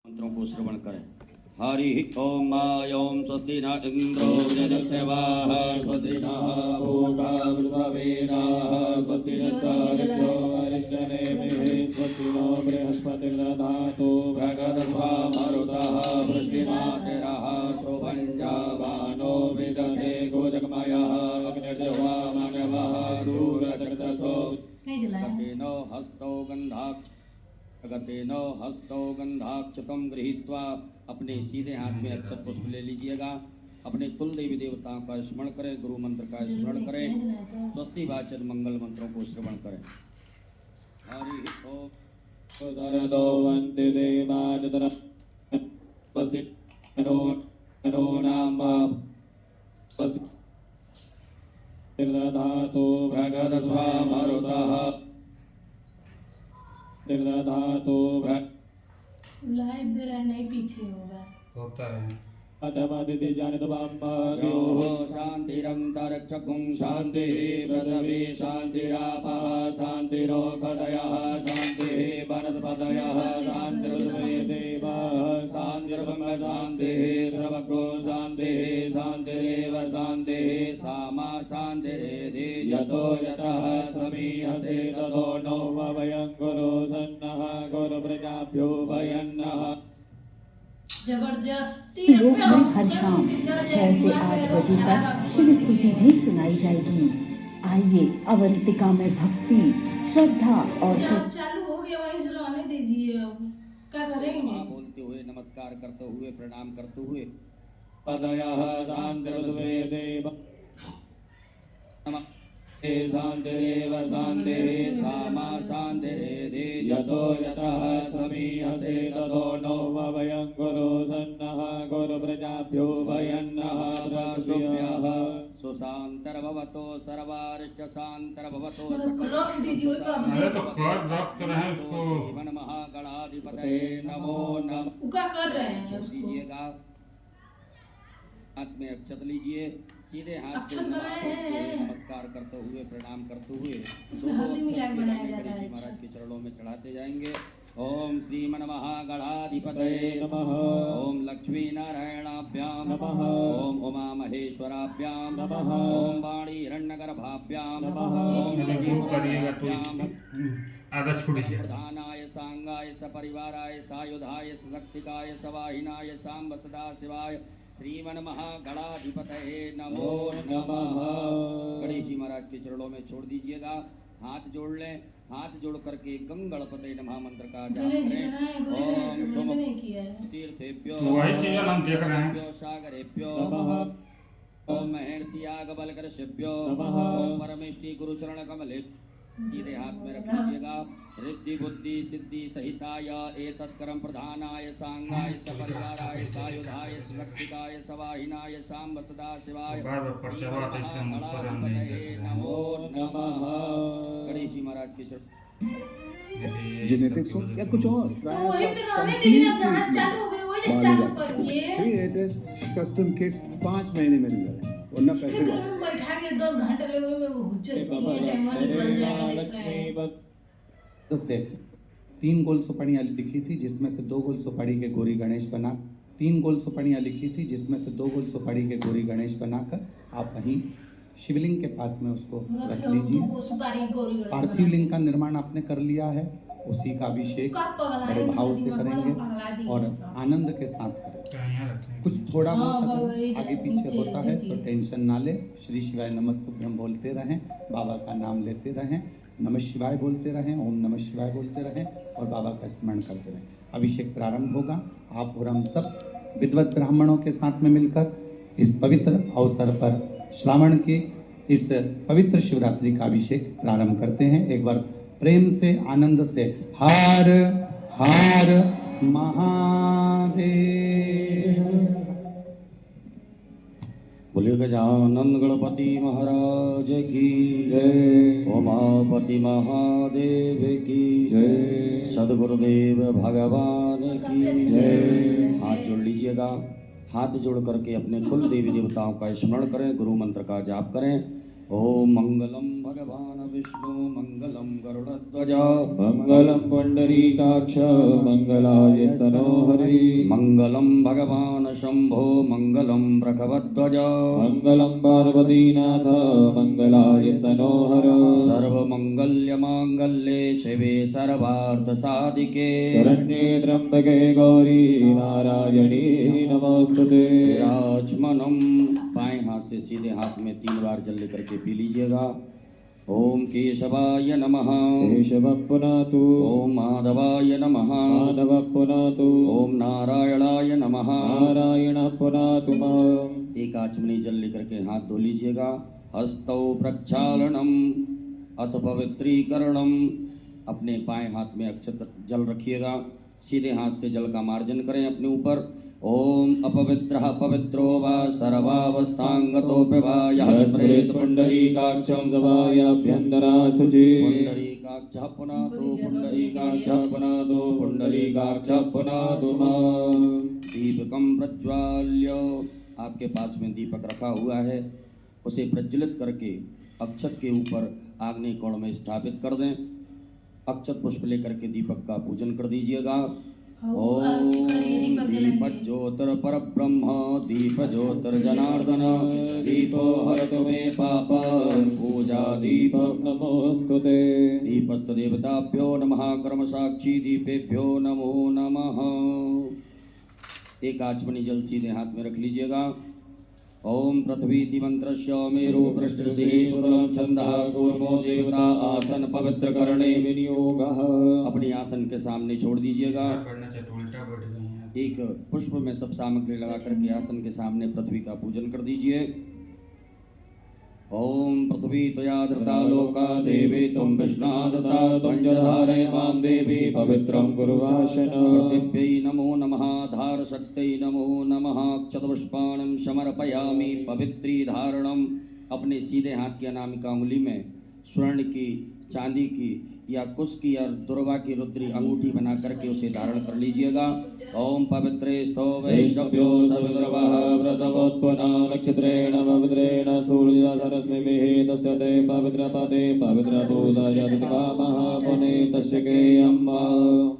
मंत्रों को श्रवण करें। हरि ओम ओम स्वस्ति न इंद्रो वृद्धसेवाः स्वस्ति नः पूषा विश्ववेदाः स्वस्ति नस्तार्क्ष्यो अरिष्टनेमिः स्वस्ति नो बृहस्पतिर्दधातु भगवस्वामरुतः वृष्टिमातिरः शोभञ्जावानो विदधे गोजगमयः अग्निर्जवामनवः सूरचक्षसो कपिनो हस्तौ गन्धाक्ष गतेनो हस्तौ गंधाक्षतम गृहीत्वा अपने सीधे हाथ में अक्षत पुष्प ले लीजिएगा। अपने कुल देवी देवताओं का स्मरण करें, गुरु मंत्र का स्मरण करें, स्वस्ति वाचन मंगल मंत्रों को श्रवण करें। हरि ओम सरदो वंदे देवादतर पसिनो नो नाम पसिर्दधातु भगवस्वामरुतः निर्धातो लाइव दे रहा नहीं पीछे होता है अतमदिति जानतवाम्यो शान्तिरन्तरिक्षकुं शान्तिः पृथिवी शान्तिरापः शान्तिरोषधयः शान्तिः वनस्पतयः शान्तिरुषये देवाः शान्तिर्ब्रह्म शान्तिः सर्वगो शान्तिः शान्तिरेव शान्तिः सामा शान्तिरेधि यतो यतः समीहसे ततो नो वयं गुरो सन्नः गुरुप्रजाभ्यो वयन्नः। जबरदस्ती लोक में हर शाम 6 से 8 बजे तक शिव स्तुति भी सुनाई जाएगी। आइए अवंतिका में भक्ति, श्रद्धा और चालू हो गया, वहीं से रहने दीजिए। अब क्या करेंगे? बोलते हुए, नमस्कार करते हुए, प्रणाम करते हुए पदयः शान्तिर्द्वे देव शान्तिरेव शान्तिः सामा शान्तिरेधि यतो यतः समीहसे ततो नो वयं गुरो सन्नः गुरुप्रजाभ्यो वयन्नः प्रसूभ्यः सुशान्तर्भवतो सर्वारिष्टशान्तर्भवतो रख दीजिए तो अब अरे तो कर रख कर रहे हैं उसको। श्रीमन महागणाधिपतये नमो नमः। क्या कर रहे हैं उसको? लीजिएगा, हाथ में अक्षत लीजिए, सीधे हाथ से अक्षत बनाए हैं। नमस्कार करते हुए, प्रणाम करते हुए उसमें हल्दी मिला के बनाया जाता है। गणेश जी महाराज के चरणों में चढ़ाते जाएंगे। ओम श्रीमन महागणाधिपतये नमः। ओम लक्ष्मी नारायणाभ्यां नमः। ओम उमा महेश्वराभ्यां नमः। ओम वाणी हिरण्यगर्भाभ्यां नमः। ओम करिएगा तो आधा छूट गया। प्रधानाय सांगाय सपरिवाराय सायुधाय सशक्तिकाय सवाहिनाय सांब सदा शिवाय श्रीमन महागणाधिपतये नमो नमः। गणेश जी महाराज के चरणों में छोड़ दीजिएगा, हाथ जोड़ लें। हाथ जोड़ करके गंग गणपते नमः मंत्र का जाप गणेश जी करें। बनाए, ओम गणेश जी सोम नहीं किया है। तीर्थेभ्यो वही चीज़ हम देख रहे हैं। सागरेभ्यो नमः। ओम महर्षि यागबलकर्षभ्यो नमः। ओम परमेष्टि गुरुचरण कमले सीधे हाथ में रख लीजिएगा। रिद्धि बुद्धि सिद्धि सहिताय एतत्करम प्रधानाय सांगाय सपरिवाराय सायुधाय सशक्तिकाय सवाहिनाय सांब सदा शिवाय नमो नमः। गणेश जी महाराज के जेनेटिक्स हो या कुछ और तो वहीं पे रहने दीजिए, जब जहाज चालू हो गए वही से चालू करिए। फ्री लेटेस्ट कस्टम किट 5 महीने में मिल जाए, वरना पैसे घर में वापस। बैठा के 10 घंटे लगे में वो हुज्जत नहीं है, टाइम निकल जाएगा देख रहे हैं। से 3 गोल सुपारियाँ लिखी थी, जिसमें से 2 गोल सुपारी के गौरी गणेश बना 3 गोल सुपारियाँ लिखी थी, जिसमें से 2 गोल सुपारी के गौरी गणेश बनाकर आप वहीं शिवलिंग के पास में उसको रख लीजिए। पार्थिव लिंग का निर्माण आपने कर लिया है, उसी का अभिषेक बड़े भाव से करेंगे और आनंद के साथ करेंगे। कुछ थोड़ा बहुत अगर आगे पीछे होता है तो टेंशन ना ले। श्री शिवाय नमस्तुभ्यं बोलते रहें, बाबा का नाम लेते रहें, नमः शिवाय बोलते रहें, ओम नमः शिवाय बोलते रहें और बाबा का स्मरण करते रहें। अभिषेक प्रारंभ होगा। आप और हम सब विद्वत ब्राह्मणों के साथ में मिलकर इस पवित्र अवसर पर श्रावण के इस पवित्र शिवरात्रि का अभिषेक प्रारंभ करते हैं। एक बार प्रेम से आनंद से हर हर महादेव। बोलिए गजानन गणपति महाराज की जय। उमापति महादेव की जय। सदगुरुदेव भगवान की जय। हाथ जोड़ लीजिएगा, हाथ जोड़ करके अपने कुल देवी देवताओं का स्मरण करें, गुरु मंत्र का जाप करें। ओम मंगलम भगवान विष्णु मंगलम गरुड़ध्वज मंगलम पुंडरीकाक्ष मंगलाय स्तनो हरि मंगलम भगवान शंभो मंगलम प्रखवध्वज मंगलम पार्वतीनाथ मंगलाय सनोहर सर्वमंगल्य मांगल्ये शिवे सर्वार्थ साधिके शरण्ये त्र्यंबके गौरी नारायणी नमोस्तुते। विराजमनम बाएं हाथ से सीधे हाथ में 3 बार जल लेकर के पी लीजिएगा। ओम केशवाय नमः केशव पुनातु ओम माधवाय नमः माधव पुनातु ओम नारायणाय नमः नारायण पुनातु मां। एक आचमनी जल लेकर के हाथ धो लीजिएगा। हस्तौ प्रक्षालनम अथ पवित्रीकरणम, अपने बाएं हाथ में अक्षत जल रखिएगा। सीधे हाथ से जल का मार्जन करें अपने ऊपर। ओम अपवित्रः पवित्रो वा सर्वावस्थांगतोऽपि वा यः स्मरेत् पुंडरीकाक्षं सभायाभ्यन्तरा शुचि पुंडरीकाक्षः पुनातु पुंडरीकाक्षः पुनातु पुंडरीकाक्षः पुनातु मां। दीपकं प्रज्वाल्य, आपके पास में दीपक रखा हुआ है, उसे प्रज्वलित करके अक्षत के ऊपर आग्नेय कोण में स्थापित कर दें। अक्षत पुष्प लेकर के दीपक का पूजन कर दीजिएगा। ओम दीप ज्योतिर पर ब्रह्म दीप ज्योतिर जनार्दन दीपो हरतु मे पाप पूजा दीप नमोस्तुते। दीपस्तु देवताभ्यो नमः कर्म साक्षी दीपेभ्यो नमो नमः। एक आचमनी जल सीधे हाथ में रख लीजिएगा। ओम पृथ्वी मंत्रस्य मेरु पृष्ठसिंह सुतलं छंदः कूर्मो देवता आसन पवित्र करणे विनियोगः। अपनी आसन के सामने छोड़ दीजिएगा। पढ़ना चाहिए, उल्टा बढ़ गई है। एक पुष्प में सब सामग्री लगा करके आसन के सामने पृथ्वी का पूजन कर दीजिए। ओम पृथ्वी त्वया धृता लोका देवी त्वं विष्णा धृता त्वञ्जधारे मां देवी पवित्रं कुर्वाशन। पृथिव्यै नमो नमः धार शक्त्यै नमो नमः। क्षतपुष्पाणं समर्पयामि पवित्री धारणम, अपने सीधे हाथ की अनामिका उंगली में स्वर्ण की, चांदी की या कुश की या दुर्वा की रुद्री अंगूठी बना करके उसे धारण कर लीजिएगा। ओम पवित्रे स्तो वैष्णव्यो सर्वद्रवः प्रसवोत्पन्ना नक्षत्रेण पवित्रेण सूर्य सरस्मिभिः तस्य ते पवित्रपदे पवित्रभूताय दत्तकामः पुने तस्य केयम्।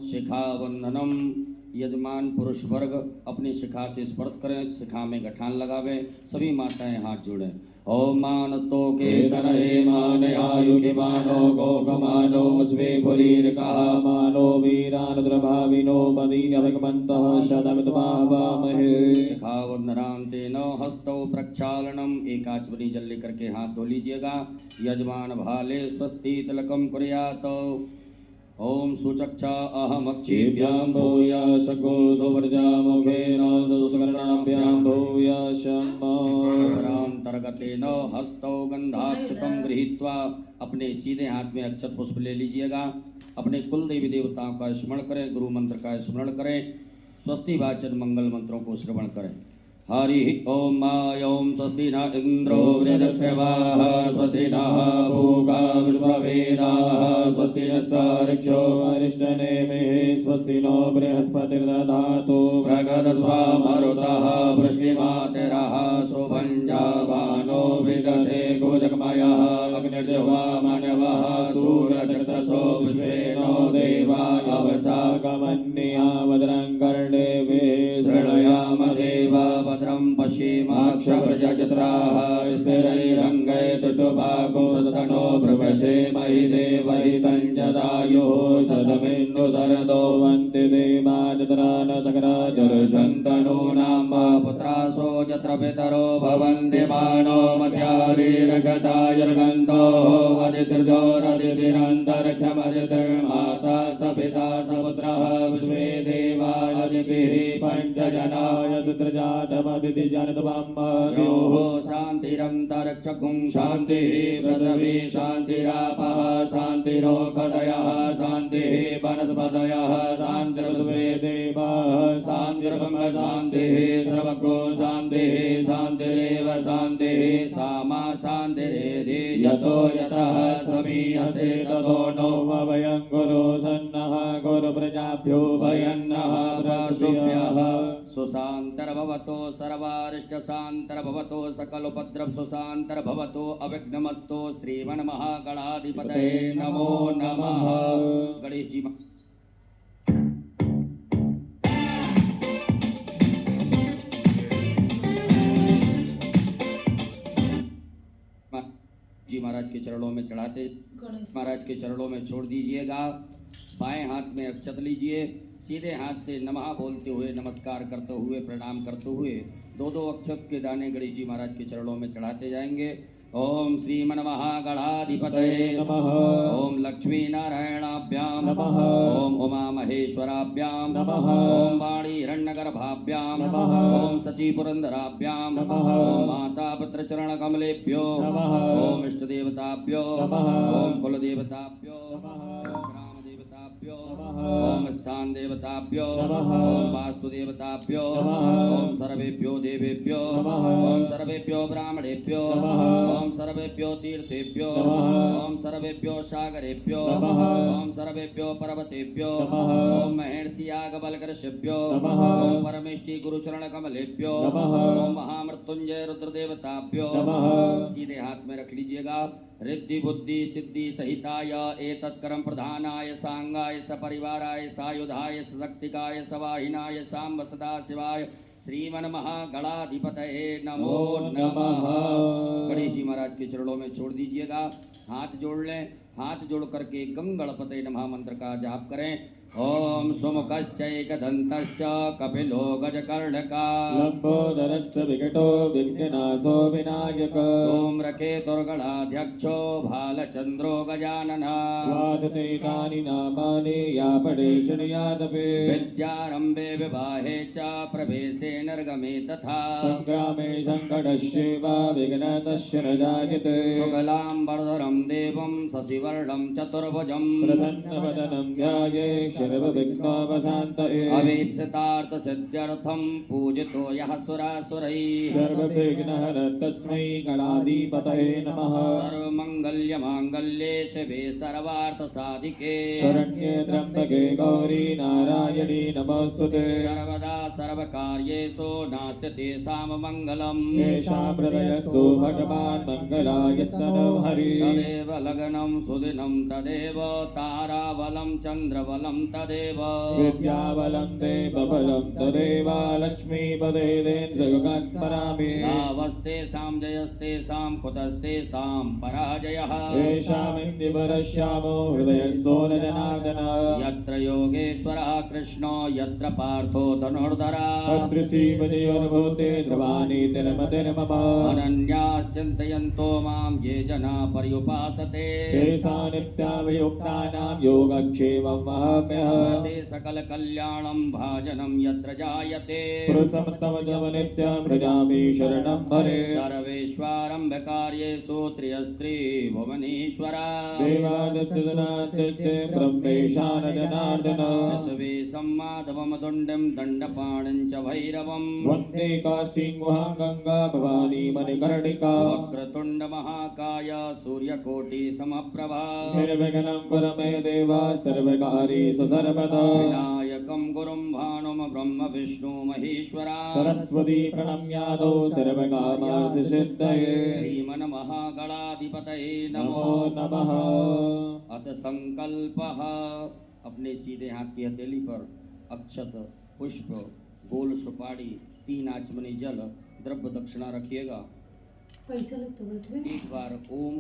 शिखावंदनम, यजमान पुरुष वर्ग अपनी शिखा से स्पर्श करें, शिखा में गठान लगावें। सभी माताएं हाथ जोड़ें। ओम मानस्तो के तनहे मानयायुखि मानो गोकमानो स्वेफुरीरकः मानो वीरानुद्रभाविनो मदीयभगवन्तः शतमितमाहवामहे। शिखावंदनान्तेन हस्तौ प्रक्षालनम, एक आचमनी जल लेकर के हाथ धो लीजिएगा। यजमान भाले स्वस्ति तिलकम कुर्यात्। ओम सुचक्षा अहमक्षिभ्यां भूयाशको सुवर्जा मुखेन सुस्वर्णाभ्यां भूयाशम्। परान्तर्गतेन हस्तौ गंधाक्षतं गृहीत्वा, अपने सीधे हाथ में अक्षत पुष्प ले लीजिएगा। अपने कुल देवी देवताओं का स्मरण करें, गुरु मंत्र का स्मरण करें, स्वस्ति वाचन मंगल मंत्रों को श्रवण करें। हरि ओम ओम स्वस्ति न इंद्रो वृहस्पतिः स्वस्ति नः भूगा विश्ववेदाः स्वस्ति नस्तार्क्ष्यो अरिष्टनेमिः स्वस्ति नो बृहस्पतिर्दधातु भृगस्वामरुतः वृष्णिमातरः सुभञ्जावानो विदधे गोजकमयः अग्निर्जिह्वा मानवः सूरचक्षसो विश्वेनो देवा अवसागमन्या भद्रं कर्णेभिः शृणुयाम देवा भद्रं पश्येमाक्षप्रजत्राः स्थिरैरङ्गै तुष्टुभागो सस्तनो प्रवशेमहि देवहितं जदायुः शतमिन्दु शरदो वन्ति देवाजत्रानसकराजरुशन्तनूनां पुत्रासो यत्र पितरो भवन्ति मानो मध्यारीरगतायर्गन्तो अदितिर्जोरदितिरन्तरिक्षमदितिर्माता स पिता स पुत्रः विश्वे देवादिभिः पञ्चजनाय तत्रजातमदिति जनतवम्मयोः शान्तिरन्तरिक्षगुं शान्तिः पृथिवी शान्तिरापः शान्तिरोकदयः शान्तिः वनस्पतयः शान्तिर्विश्वे देवाः शान्तिर्ब्रह्म शान्तिः सर्वगो शान्तिः शान्तिरेव शान्तिः सामा शान्तिरेधि यतो यतः समीयसे ततो नो वयं गुरु सन्नः गुरुप्रजाभ्यो वयन्नः प्रसूभ्यः। सुशान्तर्भवतो सर्वारिष्टशान्तर्भवतो सकलोपद्रव सुशान्तर्भवतो अविघ्नमस्तु। श्रीमन्महागणाधिपतये नमो नमः। गणेश जी महाराज के चरणों में चढ़ाते महाराज के चरणों में छोड़ दीजिएगा। बाएं हाथ में अक्षत लीजिए, सीधे हाथ से नमः बोलते हुए, नमस्कार करते हुए, प्रणाम करते हुए दो दो अक्षत के दाने गणेश जी महाराज के चरणों में चढ़ाते जाएंगे। ओम श्रीमन महागणाधिपतये नमः। ओम लक्ष्मी नारायणाभ्यां नमः। ओम उमा महेश्वराभ्यां नमः। ओम वाणी हिरण्यगर्भाभ्यां नमः। ओम सची पुरंदराभ्यां नमः। ओम माता पुत्र चरण कमलेभ्यो नमः। ओम इष्ट देवताभ्यो नमः। ओम कुल देवताभ्यो नमः। ओम ग्राम देवताभ्यो नमः। ओम स्थान देवताभ्यो नमः। ओम वास्तु देवताभ्यो नमः। ओम सर्वेभ्यो देवेभ्यो नमः। ओम सर्वेभ्यो ब्राह्मणेभ्यो नमः। ओम सर्वेभ्यो तीर्थेभ्यो नमः। ओम सर्वेभ्यो सागरेभ्यो नमः। ओम सर्वेभ्यो पर्वतेभ्यो नमः। ओम महर्षि यागबलकर्षेभ्यो नमः। ओम परमेष्टि गुरुचरण कमलेभ्यो नमः। ओम महामृत्युंजय रुद्र देवताभ्यो नमः। सीधे हाथ में रख लीजिएगा। रिद्धि बुद्धि सिद्धि सहिताय एतत्कर्म प्रधानाय सांगाय सपरिवाराय सायुधाय सशक्तिकाय सवाहिनाय सांब सदा शिवाय श्रीमन महागणाधिपतये नमो नमः। गणेश जी महाराज के चरणों में छोड़ दीजिएगा। हाथ जोड़ लें। हाथ जोड़ करके गंगणपतये नमः मंत्र का जाप करें। ओम सुमुखश्चैकदन्तश्च कपिलो गजकर्णका लंबोदरश्च विकटो विघ्ननाशो विनायक धूम्रकेतुर्गणाध्यक्षो भालचन्द्रो गजाननः वादते तानि नामानि या पडेशनियादपि विद्यारम्भे विवाहे च प्रवेशे निर्गमे तथा संग्रामे संकटस्यैव विघ्नतस्य न जायते शुक्लाम्बरधरं देवं शशिवर्णं चतुर्भुजं प्रसन्नवदनं ध्याये सर्वविघ्नोपशान्तये अभीप्सितार्थसिद्ध्यर्थं पूजितो यः सुरासुरैः सर्वविघ्नहर तस्मै गणाधिपतये नमः सर्वमङ्गल्यमाङ्गल्ये शिवे सर्वार्थसाधिके शरण्ये त्र्यम्बके गौरी नारायणी नमोऽस्तुते सर्वदा सर्वकार्येषु नास्ति तेषां मङ्गलम् येषां हृदयस्थो भगवान् मङ्गलायस्तनो हरि तदेव लग्नं सुदिनं तदेव ताराबलं चन्द्रबलं तदेव विद्याबलं देवबलं तदेव लक्ष्मीपदे देन्द्रयुगात् स्मरामि भावस्तेषां जयस्तेषां कुतस्तेषां पराजयः येषामिन्द्रिवरश्यामो हृदयस्थो न जनार्दन यत्र योगेश्वरः कृष्णो यत्र पार्थो धनुर्धरः तत्र श्रीपतियोर्भूते ध्रुवाणि तिर्मतिर्मम अनन्याश्चिन्तयन्तो मां ये जना पर्युपासते तेषां नित्यावयुक्तानां योगक्षेमं वहाम्यः स्मरते सकलकल्याणं भाजनं यत्र जायते पुरुषं तमजम नित्यं भजामि शरणं हरे सर्वेष्वारम्भकार्येषु त्रियस्त्री भुवनेश्वरा देवादस्ते ब्रह्मेशान जनार्दन शिवे सम्माधवं दुण्डं दण्डपाणं च भैरवं वन्दे काशीं गुहां गङ्गा भवानी मणिकर्णिका वक्रतुण्डमहाकाय सूर्यकोटिसमप्रभा निर्विघ्नं कुरु मे देव सर्वकार्येषु सर्वदा विनायकं गुरुं भानुं ब्रह्म विष्णु महेश्वरा सरस्वती प्रणम्यादौ सर्वकामार्थ सिद्धये श्रीमन्महागणाधिपतये नमो नमो नमः अथ संकल्पः। अपने सीधे हाथ की हथेली पर अक्षत पुष्प गोल सुपारी 3 आचमनी जल द्रव्य दक्षिणा रखिएगा। पैसा ले तो बैठे एक बार ओम,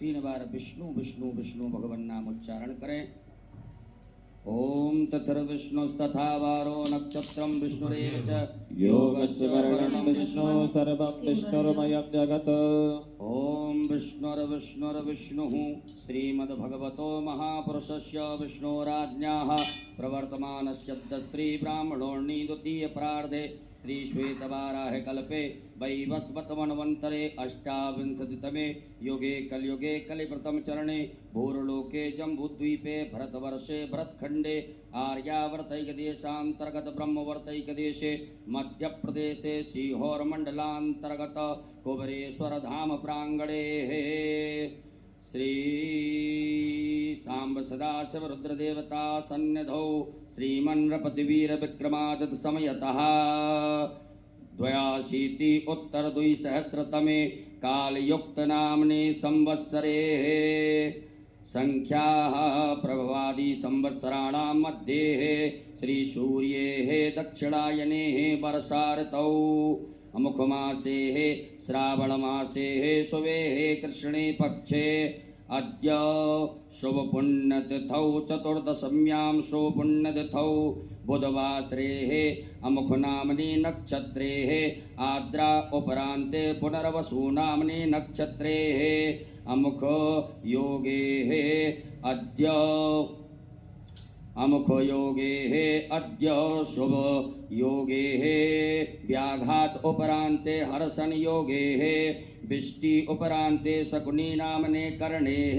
3 बार विष्णु विष्णु विष्णु भगवान नाम उच्चारण करें। ओम तथर्विष्णुस्तथा वारो नक्षत्रं विष्णुरेव च योगस्य वर्णनं विष्णु सर्वं विष्णुर्मयं जगत् ओम विष्णुर्विष्णुर्विष्णुः श्रीमद्भगवतो महापुरुषस्य विष्णोराज्ञाः प्रवर्तमानस्य स्त्री ब्राह्मणोर्णि द्वितीय प्रार्धे श्री श्वेतवाराह कल्पे वैवस्वतमन्वन्तरे अष्टाविंशतितमे युगे कलयुगे कलिप्रथम चरणे भूर्लोके जम्बूद्वीपे भरतवर्षे भरतखण्डे आर्यावर्तैकदेशान्तर्गत ब्रह्मवर्तैकदेशे मध्यप्रदेशे सीहोरमण्डलान्तर्गत कुबेरेश्वरधाम प्राङ्गणे श्री सांब सदाशिव रुद्रदेवता सन्निधौ श्रीमन्नृपतिवीर विक्रमादित्य समयतः 82 उत्तर 2सहस्रतमे कालयुक्त नाम्ने संवत्सरे संख्याः प्रभवादि संवत्सराणां मध्ये श्री सूर्ये दक्षिणायने वर्षा ऋतौ अमुखमासे श्रावणमासे सुवेः कृष्णे पक्षे अद्य शुभपुण्यतिथौ चतुर्दशम्यां शुभपुण्यतिथौ बुधवासरेः अमुखनाम्नि नक्षत्रेः आद्रा उपरान्ते पुनर्वसुनाम्नि नक्षत्रेः अमुख योगेः अद्य अमुख योगेः अद्य शुभ योगेः व्याघात उपरान्ते हर्षण योगेः बिष्टि उपरान्ते शकुनी नामने कर्णेः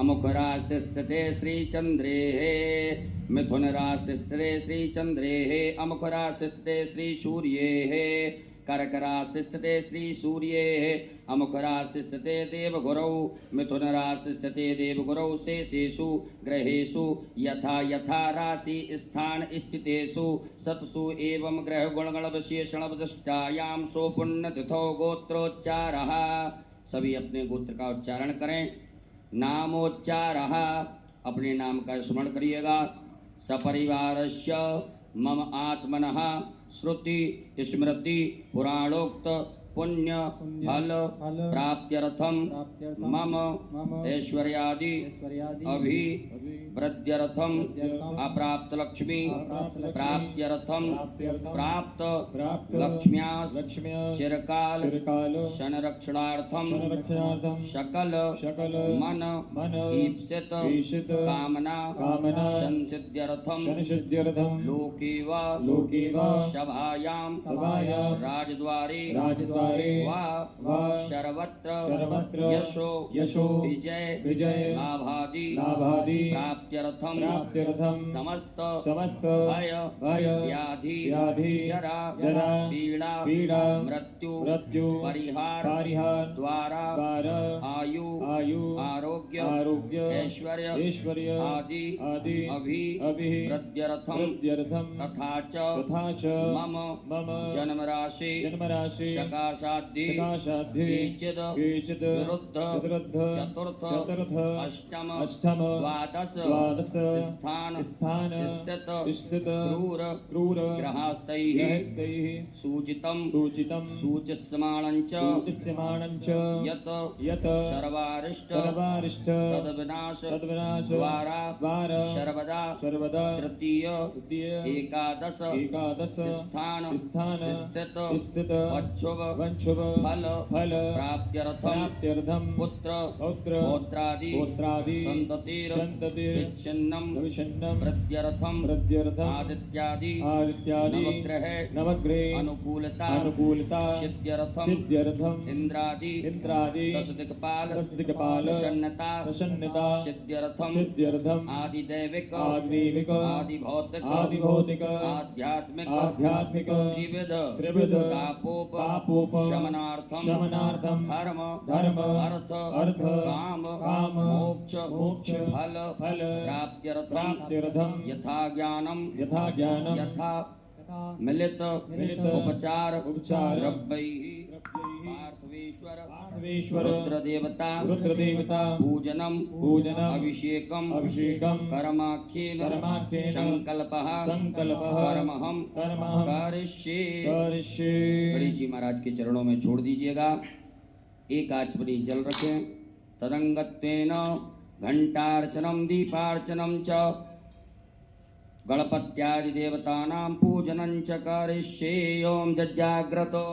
अमुख राशि स्थिते श्रीचन्द्रेः मिथुन राशि स्थिते श्रीचन्द्रेः अमुख राशि स्थिते श्रीसूर्येः कर्क राशि स्थिते श्रीसूर्येः अमुख राशि स्थिते देवगुरौ मिथुन राशि स्थिते देवगुरौ शेषेषु ग्रहेषु यथा यथा राशि स्थान स्थितेषु सत्सु एवं ग्रह गुणगण विशेषण विशिष्टायां सुपुण्यतिथौ गोत्रोच्चारः। सभी अपने गोत्र का उच्चारण करें। नामोच्चारः, अपने नाम का स्मरण करिएगा। सपरिवारस्य मम आत्मनः श्रुति स्मृति पुराणोक्त पुण्य फल प्राप्त्यर्थम मम ऐश्वर्यादि अभिवृद्ध्यर्थम अप्राप्त लक्ष्मी प्राप्त्यर्थम प्राप्त लक्ष्म्यास चिरकाल संरक्षणार्थम सकल मन ईप्सित कामना संसिद्ध्यर्थम लोके वा सभायां राजद्वारे वा सर्वत्र यशो विजय लाभादि प्राप्त्यर्थम समस्त भय व्याधि जरा पीड़ा मृत्यु परिहार द्वारा आयु आरोग्य ऐश्वर्य आदि अभिवृद्ध्यर्थम तथा च मम जन्म राशि सकाशाद्धि केचिद् विरुद्ध चतुर्थ अष्टम द्वादश स्थान स्थित क्रूर ग्रहास्तैः सूचितं सूचिस्यमाणं च यत् सर्वारिष्ट तद्विनाश द्वारा सर्वदा तृतीय एकादश स्थान स्थित वंशुभ फल प्राप्त्यर्थम पुत्र पौत्रादि संततिर् विच्छिन्नं वृद्ध्यर्थम आदित्यादि नवग्रहे अनुकूलता सिद्ध्यर्थम इंद्रादि दश दिक्पाल प्रसन्नता सिद्ध्यर्थम आदिदैविक आदिभौतिक आध्यात्मिक त्रिविध तापोप शमनार्थम धर्म अर्थ काम मोक्ष फल प्राप्त्यर्थम यथा ज्ञानम यथा मिलित उपचार पार्थवेश्वर रुद्रदेवता पूजनम अभिषेकम कर्माख्येन संकल्पः कर्महं करिष्ये। गणेश जी महाराज के चरणों में छोड़ दीजिएगा। एक आचमनी जल रखें। तदंगत्वेन घंटार्चनम दीपार्चनम च गणपत्यादि देवतानां पूजनं च करिष्ये। ओम जज्जाग्रतो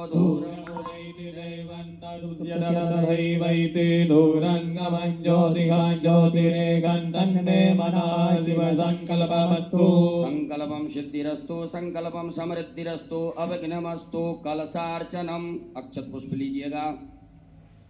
संकल्पम सिद्धिरस्तु संकल्पम समृद्धिरस्तु अविघ्नमस्तु। कलशार्चनम, अक्षत पुष्प लीजिएगा।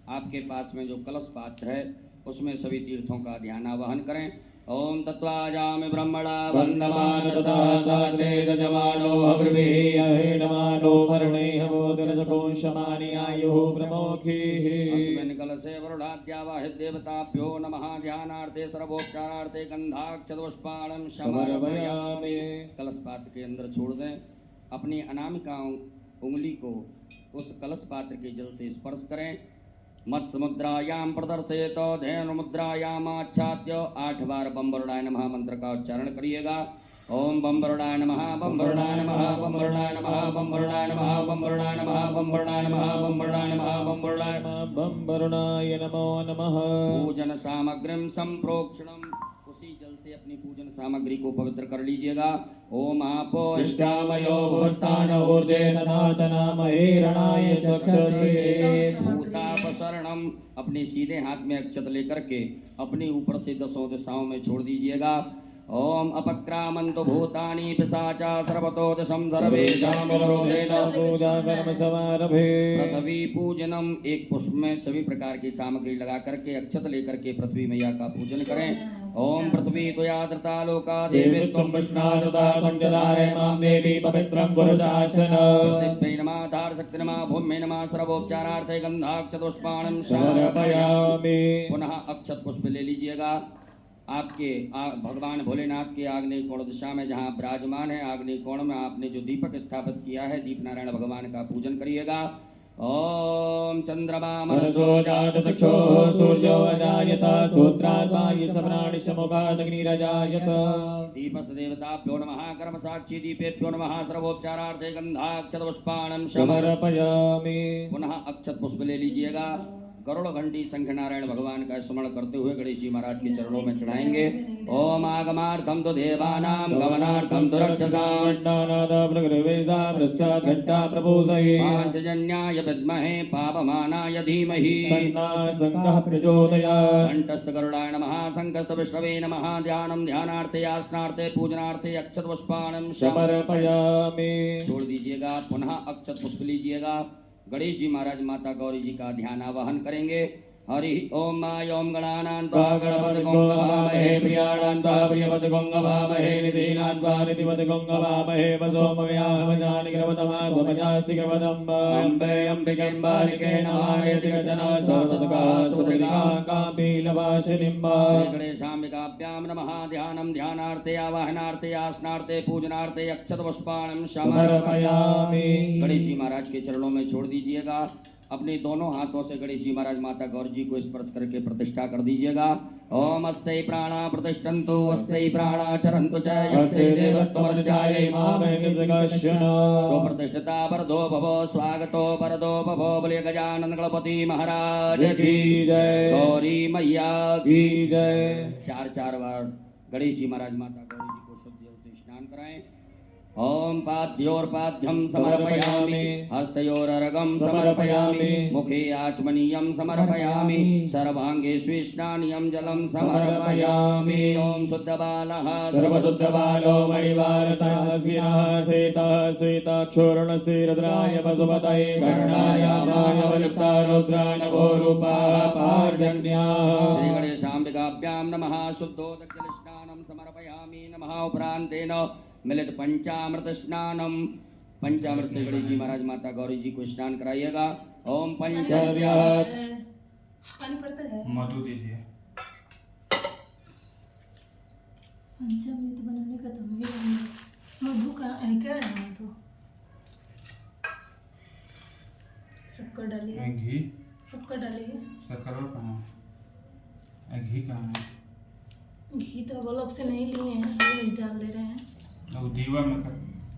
आपके पास में जो कलश पात्र है उसमें सभी तीर्थों का ध्यान आवाहन करें। ओम तत्वाजामि ब्रह्मणा वन्दमानस्तते जजमानो अब्रवीहि अहेडमानो वर्णेहवोदरजकोशमानि आयुः प्रमोखिः। अस्मिन् कलशे वरुणाद्यावाहित देवताभ्यो नमः। ध्यानार्थे सर्वोपचारार्थे गन्धाक्षतपुष्पाणं समर्पयामि। कलश पात्र के अंदर छोड़ दें। अपनी अनामिका उंगली को उस कलश पात्र के जल से स्पर्श करें। मत्स्य मुद्रायां प्रदर्शयेत। धेनु मुद्रायां आच्छाद्य 8 बार बम वरुणाय नमः मंत्र का उच्चारण करिएगा। ओम बम वरुणाय नमः बम वरुणाय नमः बम वरुणाय नमः बम वरुणाय नमः बम वरुणाय नमः बम वरुणाय नमः बम वरुणाय नमः बम वरुणाय बम वरुणाय नमो नमः। पूजन सामग्रीम संप्रोक्षणम, उसी जल से अपनी पूजन सामग्री को पवित्र कर लीजिएगा। ओम आपो इष्टामयो भुवस्थान ऊर्जे तनातनामहे रणाय चक्षुषे। भूतापसरणम, अपने सीधे हाथ में अक्षत लेकर के अपनी ऊपर से दसों दिशाओं में छोड़ दीजिएगा। ओम अपक्रामन्तु भूतानि पिशाचा सर्वतो दिशं सर्वेषां विरोधेन पूजा कर्म समारभे। पृथ्वी पूजनम, एक पुष्प में सभी प्रकार की सामग्री लगा करके अक्षत लेकर के पृथ्वी मैया का पूजन करें। ओम पृथ्वी त्वयादृता लोका देवीत्वं विष्णादृता पंचधारे मां देवी पवित्रं गुरुदासन। पृथिव्यै नमः धार शक्ति नमः भूम्यै नमः सर्वोपचारार्थे गंधाक्षत पुष्पाणं समर्पयामि। पुनः अक्षत पुष्प ले लीजिएगा। आपके भगवान भोलेनाथ के आग्नेय कोण दिशा में जहाँ विराजमान है, आग्नेय कोण में आपने जो दीपक स्थापित किया है, दीप नारायण भगवान का पूजन करिएगा। ओम चंद्रमा मनसो जात चक्षुः सूर्यो अजायत सूत्राद्वाय सप्राणि समुखात् अग्निरजायत। दीपस देवताभ्यो नमः कर्म साक्षी दीपेभ्यो नमः सर्वोपचारार्थे गंधाक्षत पुष्पाणं समर्पयामि। पुनः अक्षत पुष्प ले लीजिएगा। करोड़ घंटी संख्य नारायण भगवान का स्मरण करते हुए गणेश जी महाराज के चरणों में चढ़ाएंगे। ओम आगमार्थम तो देवानां गमनार्थम तो रक्षसां पांचजन्याय विद्महे पापमानाय धीमहि संघः प्रचोदयात्। कंठस्थ गरुडाय नमः संकस्त विष्णवे नमः ध्यानं ध्यानार्थे आसनार्थे पूजनार्थे अक्षत पुष्पाणं समर्पयामि। छोड़ दीजिएगा। पुनः अक्षत पुष्प लीजिएगा। गणेश जी महाराज माता गौरी जी का ध्यान आवाहन करेंगे। हरि ओम माय ओम गणानां त्वा गणपतिगं गवामहे प्रियाणां त्वा प्रियपतिगं गवामहे निधीनां त्वा निधिपतिगं गवामहे वसोमव्याहमजानिग्रवतमागमजासि ग्रवदम्ब अम्बे अम्बिके बालिके नमायति गचना ससदका सुदगा कापीलवासिनिम्ब। श्री गणेशाम्बिकाभ्यां नमः। ध्यानं ध्यानार्थे आवाहनार्थे आसनार्थे पूजनार्थे अक्षत पुष्पाणं समर्पयामि। गणेश जी महाराज के चरणों में छोड़ दीजिएगा। अपने दोनों हाथों से गणेश जी महाराज माता गौरी जी को स्पर्श करके प्रतिष्ठा कर दीजिएगा। ओम अस्यै प्राणा प्रतिष्ठन्तु अस्यै प्राणा चरन्तु च यस्यै देवत्वमर्चायै मामेकश्यन। स्वप्रतिष्ठिता वरदो भवो स्वागतो वरदो भवो। बोले गजानन गणपति महाराज की जय। गौरी मैया की जय। चार बार गणेश जी महाराज माता गौरी जी को शुद्ध जल से स्नान कराएं। ओम पाद्योर्पाद्यं समर्पयामि हस्तयोरर्घं समर्पयामि मुखे आचमनीयं समर्पयामि सर्वांगे स्विष्णानियं जलं समर्पयामि। ओम शुद्धबालः सर्वशुद्धबालो मणिवारतः श्वेतः श्वेताक्षोरणश्रीरुद्राय पशुपतये कर्णाय मानवलिप्ता रुद्राणवो रूपाः पार्जन्याः। श्री गणेशाम्बिकाभ्यां नमः। शुद्धोदकजलस्नानं समर्पयामि नमः। उपरान्तेन मिलित पंचामृत स्नानम, पंचामृत से गणेश जी महाराज माता गौरी जी को स्नान कराइएगा। ओम पंचव्याहत पानी पड़ता है। मधु दीजिए। पंचामृत बनाने का तो मेरा मधु का है क्या है मधु? शक्कर डालिए। घी शक्कर डालिए। शक्कर और कहाँ है? घी कहाँ है? घी तो अब अलग से नहीं लिए हैं, सब डाल दे रहे हैं। और दीवा में का?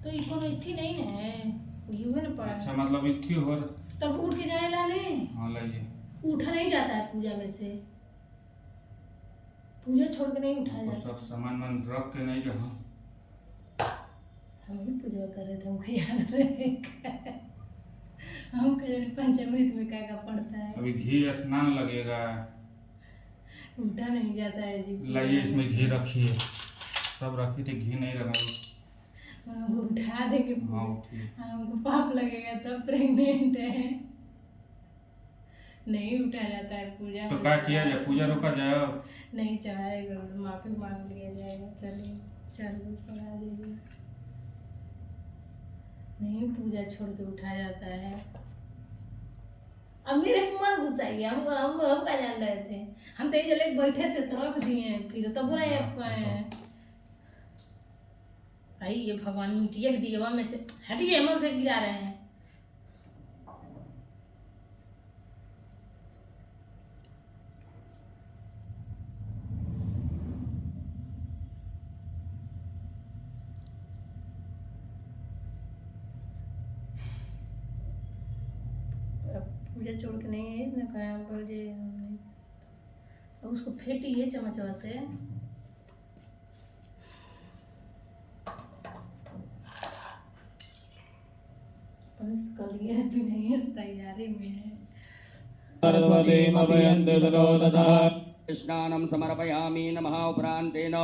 तो ये कोनो इथी नहीं ना है, घी में ना पड़ा अच्छा है। मतलब इतनी हो। तब उठ के जाए लाने। हाँ लाइए। उठा नहीं जाता है पूजा में से, पूजा छोड़ के नहीं उठाया और जाता। सब सामान मन रख के नहीं जहाँ। हम ही पूजा कर रहे थे, हमको याद रहेगा। हम कहे पंचामृत में क्या क्या पड़ता है। अभी घी स्नान लगेगा। उठा नहीं जाता है जी। लाइए इसमें घी रखिए। सब रखी थे, घी नहीं रखा। हमको उठा देंगे। हाँ उठिए। हमको पाप लगेगा तब प्रेग्नेंट है। नहीं उठा जाता है पूजा तो में। क्या किया जाए? पूजा रोका जाए? नहीं चढ़ाएगा, माफी मांग लिया जाएगा। चलिए चलो चढ़ा दीजिए। नहीं पूजा छोड़ के उठा जाता है। अब मेरे को मत गुस्साइए, हम क्या जान रहे थे। हम तो ये जले बैठे थे तो रख दिए, फिर तब बुरा भाई ये भगवान मिट्टिया के दिए में से हटिए, मन से गिरा रहे हैं। बीजा छोड़ के नहीं है, इसने कहा बोले नहीं। अब उसको फेंटी है चमचवा से। पर इसका लिए भी नहीं है, इस तैयारी में है। सरस्वतीमभयन्ति सरोदसः स्नानं समर्पयामि नमः। उपरांतेन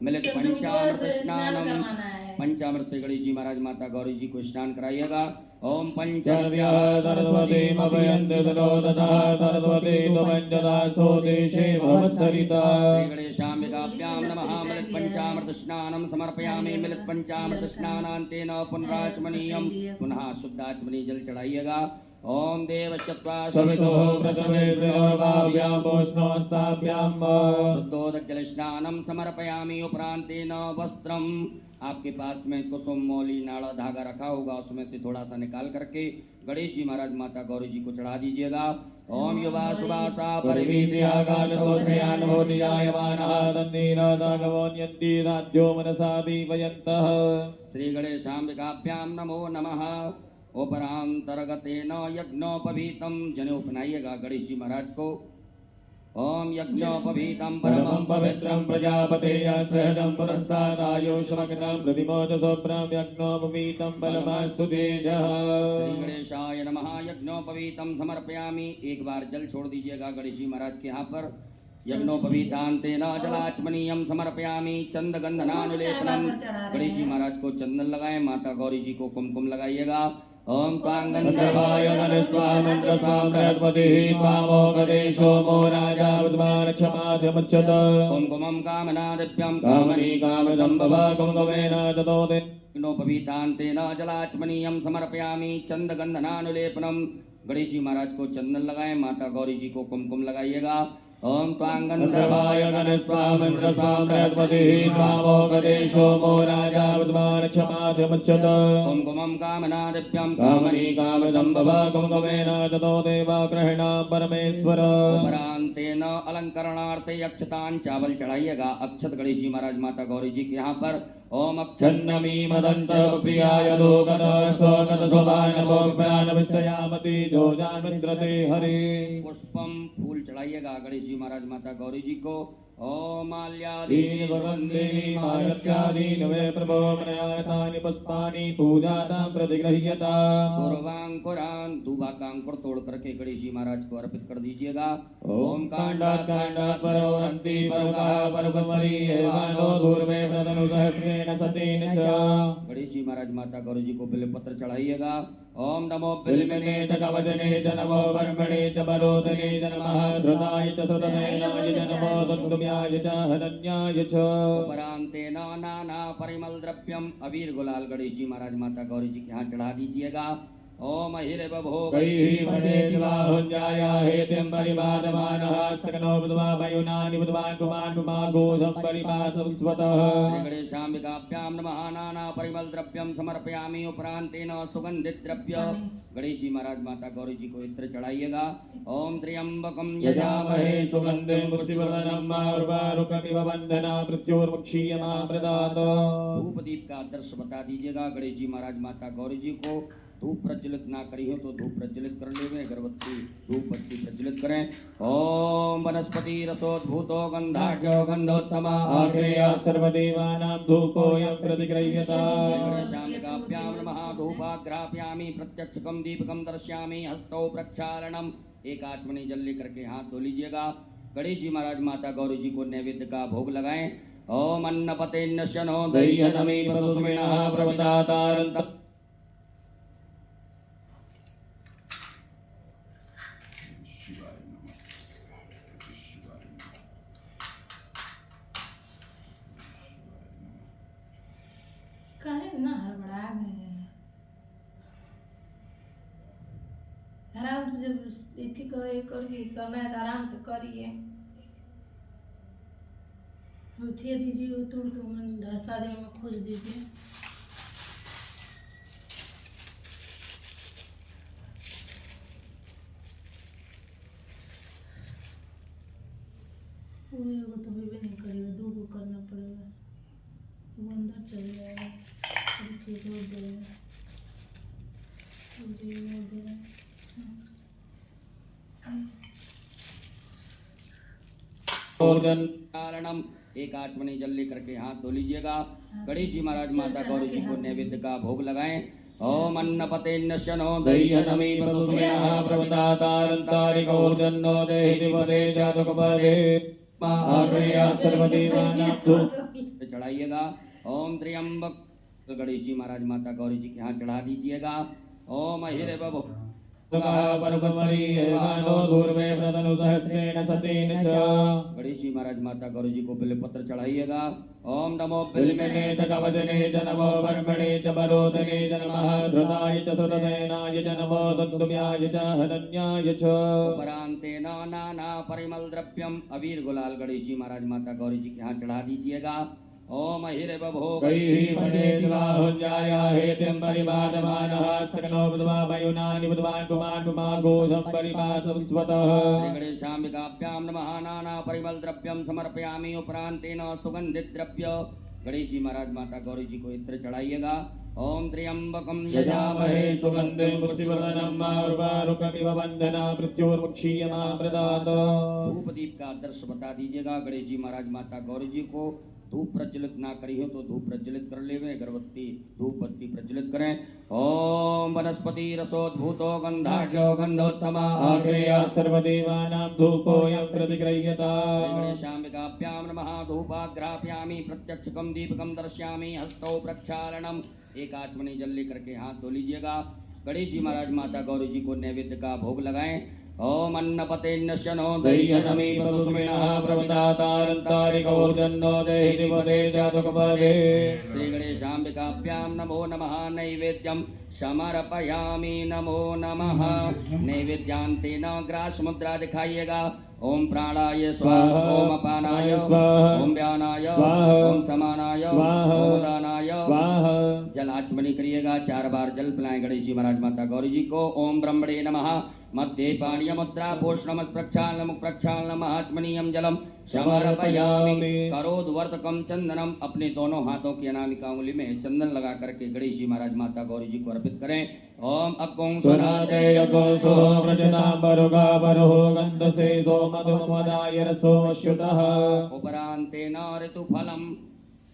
मिलित पंचामृत स्नानम। पंचामृत से गणेश जी महाराज माता गौरी जी को स्नान कराइएगा। ओम सर्व्यः सरस्वतीमभयन्ति सरोदसः सरस्वती त्वमञ्जदासो देशे भवत्सरिता श्री गणेशाम्बिकाभ्यां नमः। मिलित पंचामृत स्नानं समर्पयामि। मिलित पंचामृत स्नानान्तेन पुनराचमनीयं। पुनः शुद्धाचमनी जल चढ़ाइएगा। ओम देवशत्वा सवितुः प्रसवेभ्यां पोष्णोस्ताभ्यां शुद्धोदक जल स्नानं समर्पयामि। उपरांतेन वस्त्रम। आपके पास में कुसुम मौली नाड़ा धागा रखा होगा, उसमें से थोड़ा सा निकाल करके गणेश जी महाराज माता गौरी जी को चढ़ा दीजिएगा। ओम युवा सुभाषा परिवीर्याकाशोऽस्यानुभूतिजायमानः तन्नीरादागवोऽन्यन्ति राज्यो मनसा दीपयन्तः श्री गणेशाम्बिकाभ्यां नमो नमः। उपरांतर्गतेन यज्ञोपवीतम जनेऊ पहनाइएगा गणेश जी महाराज को। ओम यज्ञोपवीतम परमं पवित्रं प्रजापतेः सहजं पुरस्तादायुष्मग्नं प्रतिमोदसोभ्रं यज्ञोपवीतं बलमास्तु तेजः। श्री गणेशाय नमः। यज्ञोपवीतम समर्पयामि। एक बार जल छोड़ दीजिएगा गणेश जी महाराज के यहाँ पर। यज्ञोपवीतान्तेन जलाचमनीयं समर्पयामि। चंदगंधनानुलेपनम। गणेश जी महाराज को चंदन लगाएं, माता गौरी जी को कुमकुम लगाइएगा। ओम मंत्रभाय मनस्वामन्त्रसाम्राज्ञपतिः त्वामोपदेशो मो राजा विद्वान् क्षमाध्यमुच्यत कुमकुमं कामनादिभ्यं कामनी कामसम्भव कुमकुमेन ततो ते यज्ञोपवीतान्तेन जलाचमनीयं समर्पयामि। चंदगंधनानुलेपनम। गणेश जी महाराज को चंदन लगाएं, माता गौरी जी को कुमकुम लगाइएगा। ओम मंत्रभाय मनस्वामन्त्रसाम्राज्ञपतिः त्वामोपदेशो मो राजा विद्वान् क्षमाध्यमुच्यत कुमकुमं कामनादिभ्यं कामनी कामसम्भव कुमकुमेन ततो देवग्रहिणां परमेश्वर। उपरांतेन अलंकरणार्थे अक्षतान चावल चढ़ाइएगा। अक्षत गणेश जी महाराज माता गौरी जी के यहाँ पर। ओम छन्नमी मदन्तप्रियाय लोकतः स्वगतशोभानभोप्यानविष्टयामति जोजान्मित्रते हरे। पुष्पम फूल चढ़ाइएगा गणेश जी महाराज माता गौरी जी को। ओम दीनि भगवन्देहि मायत्यादीनि वे प्रभो मनयातानि पुष्पाणि पूजातां प्रतिगृह्यता। पूर्वांकुरान दूबा का अंकुर तोड़ करके गणेश जी महाराज को अर्पित कर दीजिएगा। ओम कांडात् परो हन्ति परुकः परुकस्मरी एवानो दूर्वे प्रतनुसहस्रेण सतेन च। गणेश जी महाराज माता गौरी जी को बिल्वपत्र चढ़ाइएगा। ओम नमो बिल्वने च कवचने च नमो ब्रह्मणे च परोधने च नमः धृताय च धृतनयनाय च नमो तद्गम्याय च हनन्याय च। उपरांतेन नाना परिमल द्रव्यम अबीर गुलाल गणेश जी महाराज माता गौरी जी के यहाँ चढ़ा दीजिएगा। ओम कैः मणेर्विवाहुञ्जाया हेतिं परिपादमानः स्तकनो बुध्वा वयुनानि बुध्वान् पुमान् पुमाघोषं परिपातस्वतः। श्री गणेशाम्बिकाभ्यां नमः। नाना परिमल द्रव्यम समर्पयामि। उपरांतेन सुगंधित द्रव्य गणेश जी महाराज माता गौरी जी को इत्र चढ़ाइएगा। ओम त्र्यंबकम यजामहे सुगन्धिं पुष्टिवर्धनम् उर्वारुकमिव बन्धना मृत्योर्मुक्षीयमामृतात्। धूप दीप का आदर्श बता दीजिएगा गणेश जी महाराज माता गौरी जी को। धूप प्रज्वलित ना करी हो तो धूप प्रज्वलित कर ले, अगरबत्ती धूप बत्ती प्रज्वलित करें। ओम वनस्पति रसोद्भूतो गंधाढ्यो गंधोत्तमा आग्नेया सर्वदेवानां धूपोऽयं प्रतिगृह्यता। गणेशाम्बिकाभ्यां नमः। धूपाग्रापयामि। प्रत्यक्षकं दीपकं दर्शयामि। हस्तौ प्रक्षालनम। एक आचमनी जल लेकर के हाथ धो लीजिएगा। गणेश जी महाराज माता गौरी जी को नैवेद्य का भोग लगाएं। ओम अन्नपते नश्यनो दह्यनमी पशुसुमिनः प्रवदातारन्त। काहे ना हड़बड़ा गए। आराम से जब इथी करिए करना है तो आराम से करिए। उठिए दीजिए, उतोड़ के मन धसा दे में खोज दीजिए। वो एगो तो भी नहीं करेगा, दो को करना पड़ेगा। वो अंदर चल जाएगा, रुकिए छोड़ देगा। भोजन कारणम एक आचमनी जल लेकर के हाथ धो लीजिएगा। गणेश जी महाराज माता गौरी जी को नैवेद्य का भोग लगाएं। ओम अन्नपते नश्यनो दह्यनमी वसुस्मयः प्रवदातारन्तारिकौर्जन्नो देहिपदे चातुकपदे आग्रया सर्वदेवानां चढ़ाइएगा। ओम त्र्यंबक गणेश जी महाराज माता गौरी जी के यहाँ चढ़ा दीजिएगा। ओम हिरव परकुस्मरी एवानो दूर्वे प्रतनु सहस्रेण सतेन च गणेश जी महाराज माता गौरी जी को बिल्वपत्र चढ़ाइएगा। ओम नमो बिल्मने च कवचने च नमो कर्मणे च बरोधने च नमः धृताय च धृतनयनाय च नमो दन्तुभ्याय च हनन्याय च उपरांतेन नाना परिमल द्रव्यम अबीर गुलाल गणेश जी महाराज माता गौरी जी के यहाँ चढ़ा दीजिएगा। ओम हिरव भोग कैहिमनेद्वाहुञ्जाया हेत्यं परिपादमानः स्तकनो बुद्ध्वा वयुनानि बुद्ध्वान् पुमान् पुमागो सम्परिपातस्वतः श्री गणेशाम्बिकाभ्यां नमः। नाना परिमल द्रव्यम समर्पयामि। उपरांतेन सुगंधित द्रव्य गणेश जी महाराज माता गौरी जी को इत्र चढ़ाइएगा। ओम त्र्यंबकम यजामहे सुगन्धिं पुष्टिवर्धनं उर्वारुकमिव वन्दना मृत्युर्मुक्षीयमामृतात् धूप दीप का आदर्श बता दीजिएगा। गणेश जी महाराज माता गौरी जी को धूप प्रज्वलित ना करी हो तो धूप प्रज्वलित कर लेवे। अगरबत्ती धूप बत्ती प्रज्वलित करें। ओम वनस्पति रसोद्भूतो गंधाढ्यो गंधोत्तमा आग्रेया सर्वदेवानां धूपोऽयं प्रतिगृह्यता श्री गणेशाम्बिकाभ्यां नमः। धूपाग्रापयामि प्रत्यक्षकम दीपकम दर्शयामि हस्तौ प्रक्षालनम एक आचमनी जल लेकर के हाथ धो लीजिएगा। गणेश जी महाराज माता गौरी जी को नैवेद्य का भोग लगाएं। ओम अन्नपते नश्यनो दह्यनमी वसुस्मयः प्रवदातारन्तारिकौर्जन्नो देहिपदे चातुकपदे श्री गणेशाम्बिकाभ्यां नमो नमः। नैवेद्यं समर्पयामि नमो नमः। नैवेद्यांतेन ग्रास मुद्रा दिखाइएगा। ओम प्राणाय स्वाहा ओम अपानाय स्वाहा ओम व्यानाय स्वाहा ओम समानाय स्वाहा ओम दानाय स्वाहा जल आचमनी करिएगा। 4 बार जल पिलाएं गणेश जी महाराज माता गौरी जी को। ओम ब्रह्मणे नमः। मध्ये पाणीय मुद्रा पोषणम प्रक्षालनम प्रक्षालनम आचमनीयम जलम समर्पयामि। करोद्वर्तकम चंदनम अपने दोनों हाथों की अनामिका उंगली में चंदन लगा करके गणेश जी महाराज माता गौरी जी को अर्पित करें। ओम अग्गों सुनाते यगो सो व्रजनाम्बरुगा बरुहो गन्धसे सोमधुमदाय रसो अश्युतः उपरांतेन ऋतुफलम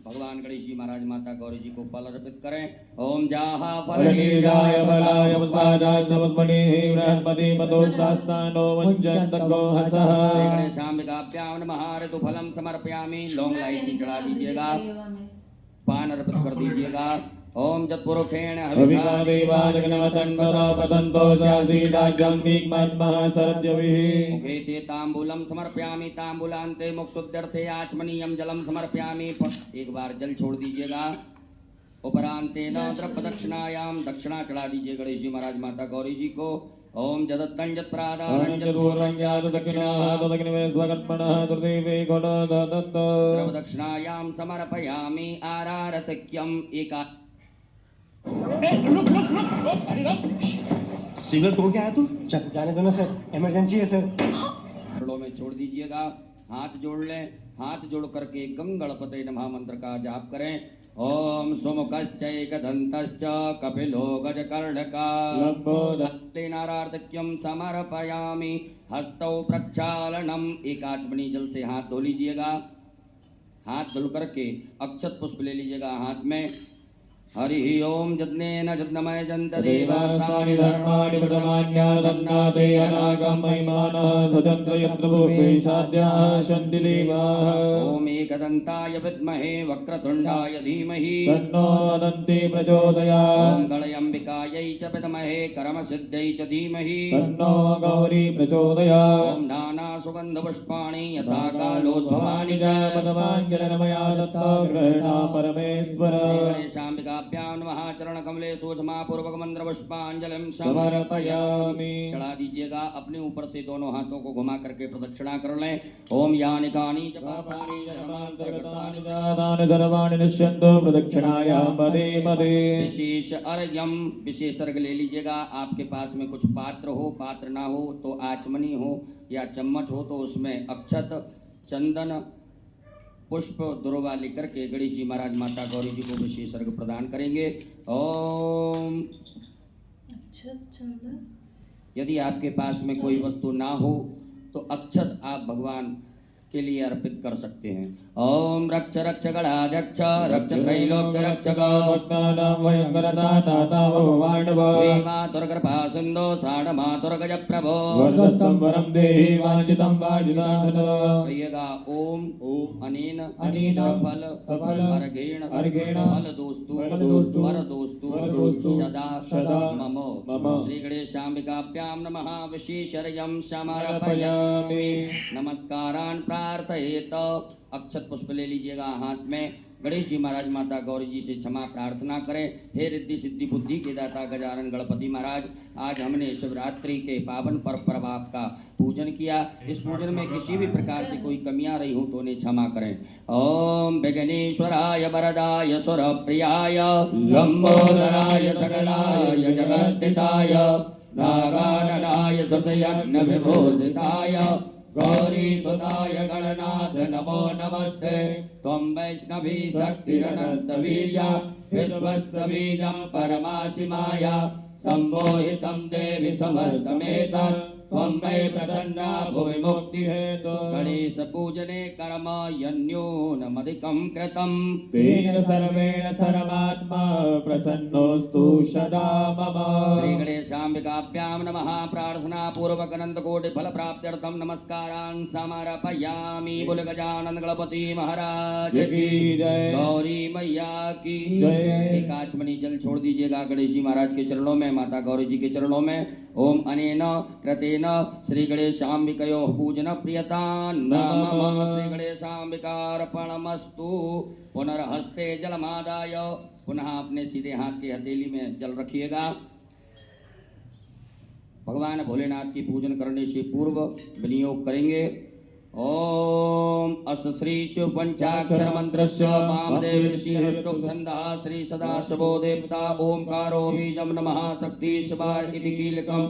भगवान गणेश जी महाराज माता गौरी जी को फल अर्पित करें। ओम जाहा फलनीजाय बलाय उत्पादाय समुद्मणिः बृहस्पति पदोस्तास्तानो वञ्जन्तको हसः श्री गणेशाम्बिकाभ्यां नमः। ऋतुफलम समर्पयामि। लौंग इलायची चढ़ा दीजिएगा। पान अर्पित कर दीजिएगा। ओम जत्पुरुषेण हविकादेवाजगनवतन्वतोपसन्तोषासीदाज्यं भीक्मन्मः सरद्यविः मुखे ते ताम्बूलम समर्पयामि। ताम्बूलान्ते मोक्षुद्यर्थे आचमनीयम जलम समर्पयामि। एक बार जल छोड़ दीजिएगा। उपरांतेन द्रव्य दक्षिणायाम दक्षिणा चढ़ा दीजिए गणेश जी महाराज माता गौरी जी को। ओम जदत्तं जत्प्रादानं द्रव्य दक्षिणायाम समर्पयामि। आरारतक्यम एका सिगरेट तोड़ के आया तू? चल जाने दो ना सर, इमरजेंसी है सर। कपड़ों में छोड़ दीजिएगा। हाथ जोड़ लें। हाथ जोड़ करके गं गणपते नमः मंत्र का जाप करें। ओम सुमुखश्चैकदन्तश्च कपिलो गजकर्णकालेनारार्धक्यं समर्पयामि। हस्तौ प्रक्षालनम एक आचमनी जल से हाथ धो लीजिएगा। हाथ धुल करके अक्षत पुष्प ले लीजिएगा हाथ में। हरि ओम जज्ञेन जज्ञमय जन्त देवास्तानि धर्माणि प्रथमान्यासन्नाते अनागं महिमानः स्वतन्त्र यत्र भूपेशाद्याः सन्ति देवाः। ओम एकदन्ताय विद्महे वक्रतुण्डाय धीमहि तन्नो दन्ति प्रचोदयात्। ओम गणयम्बिकायै च विद्महे कर्मसिद्ध्यै च धीमहि तन्नो गौरी प्रचोदयात्। ओम नाना सुगन्धपुष्पाणि यथा कालोद्भवानि च पदमाञ्जलमया दत्ता गृह्णा परमेश्वर। गणेशाम्बिकाभ्यां नमः। चरणकमले सूक्ष्मा पूर्वक मंत्र पुष्पांजलिं समर्पयामि। चढ़ा दीजिएगा। अपने ऊपर से दोनों हाथों को घुमा करके प्रदक्षिणा कर लें। ओम यानि कानि च पापानि जन्मान्तर्गतानि जातानि सर्वाणि नश्यन्तु प्रदक्षिणायां पदे पदे। विशेष अर्घ्यम विशेष अर्घ्य ले लीजिएगा। आपके पास में कुछ पात्र हो, पात्र ना हो तो आचमनी हो या चम्मच हो तो उसमें अक्षत चंदन पुष्प दुर्वा लेकर के गणेश जी महाराज माता गौरी जी को विशेष अर्घ्य प्रदान करेंगे। ओम अच्छा चंदन यदि आपके पास में कोई वस्तु ना हो तो अक्षत आप भगवान के लिए अर्पित कर सकते हैं। ओम रक्ष रक्ष गणाध्यक्ष रक्ष त्रैलोक्य रक्षक भक्तानां वयंकरदाता वाणव मातुर्कृपा सिंधो साढ़ मातुर्गज प्रभो वरदस्तं वरं देहि वांछितं वाजितं कहिएगा ओम अनेन अनेन सफल अर्घेण फल दोस्तु वर दोस्तु सदा मम श्री गणेशाम्बिकाभ्यां नमः विशेषर्यं समर्पयामि। नमस्कारान् प्रार्थयेत। अक्षत पुष्प ले लीजिएगा हाथ में। गणेश जी महाराज माता गौरी जी से क्षमा प्रार्थना करें। हे रिद्धि सिद्धि बुद्धि के दाता गजानन गणपति महाराज, आज हमने शिवरात्रि के पावन पर्व पर आपका पूजन किया। इस पूजन में किसी भी प्रकार से कोई कमियां रही हो तो उन्हें क्षमा करें। ओम विघ्नेश्वराय वरदाय सुरप्रियाय लंबोदराय सकलाय जगद्दिताय नागाननाय सुतयज्ञ विभूषिताय गौरी सुताय गणनाथ नमो नमस्ते। त्वं वैष्णवी शक्तिरनन्तवीर्या विश्वस्य बीजं परमासि माया सम्मोहितं देवि समस्तमेतत् त्वं मयि प्रसन्ना भुवि मुक्तिहेतु। गणेश पूजने कर्म यन्यूनमधिकं कृतं तेन सर्वेण सर्वात्मा प्रसन्नोऽस्तु सदा मम। श्री गणेशाम्बिकाभ्यां नमः। प्रार्थना पूर्वक अनंत कोटि फल प्राप्त्यर्थं नमस्कारान् समर्पयामि। बोल गजानन गणपति महाराज की जय। गौरी मैया की जय। एक आचमनी जल छोड़ दीजिएगा गणेश जी महाराज के चरणों में, माता गौरी जी के चरणों में। ओम अनेन कृतेन श्री गणेशाम्बिकयोः पूजन प्रियतान् नमः। श्री गणेशाम्बिकार्पणमस्तु। पुनर्हस्ते जलमादाय, पुनः अपने सीधे हाथ की हथेली में जल रखिएगा। भगवान भोलेनाथ की पूजन करने से पूर्व विनियोग करेंगे। ओम अस श्री शिव पंचाक्षर मंत्रस्य वामदेव ऋषि अष्टोक छंदः श्री सदाशिवो देवता ओंकारो बीजं नमः शक्ति शिवाय इति कीलकम्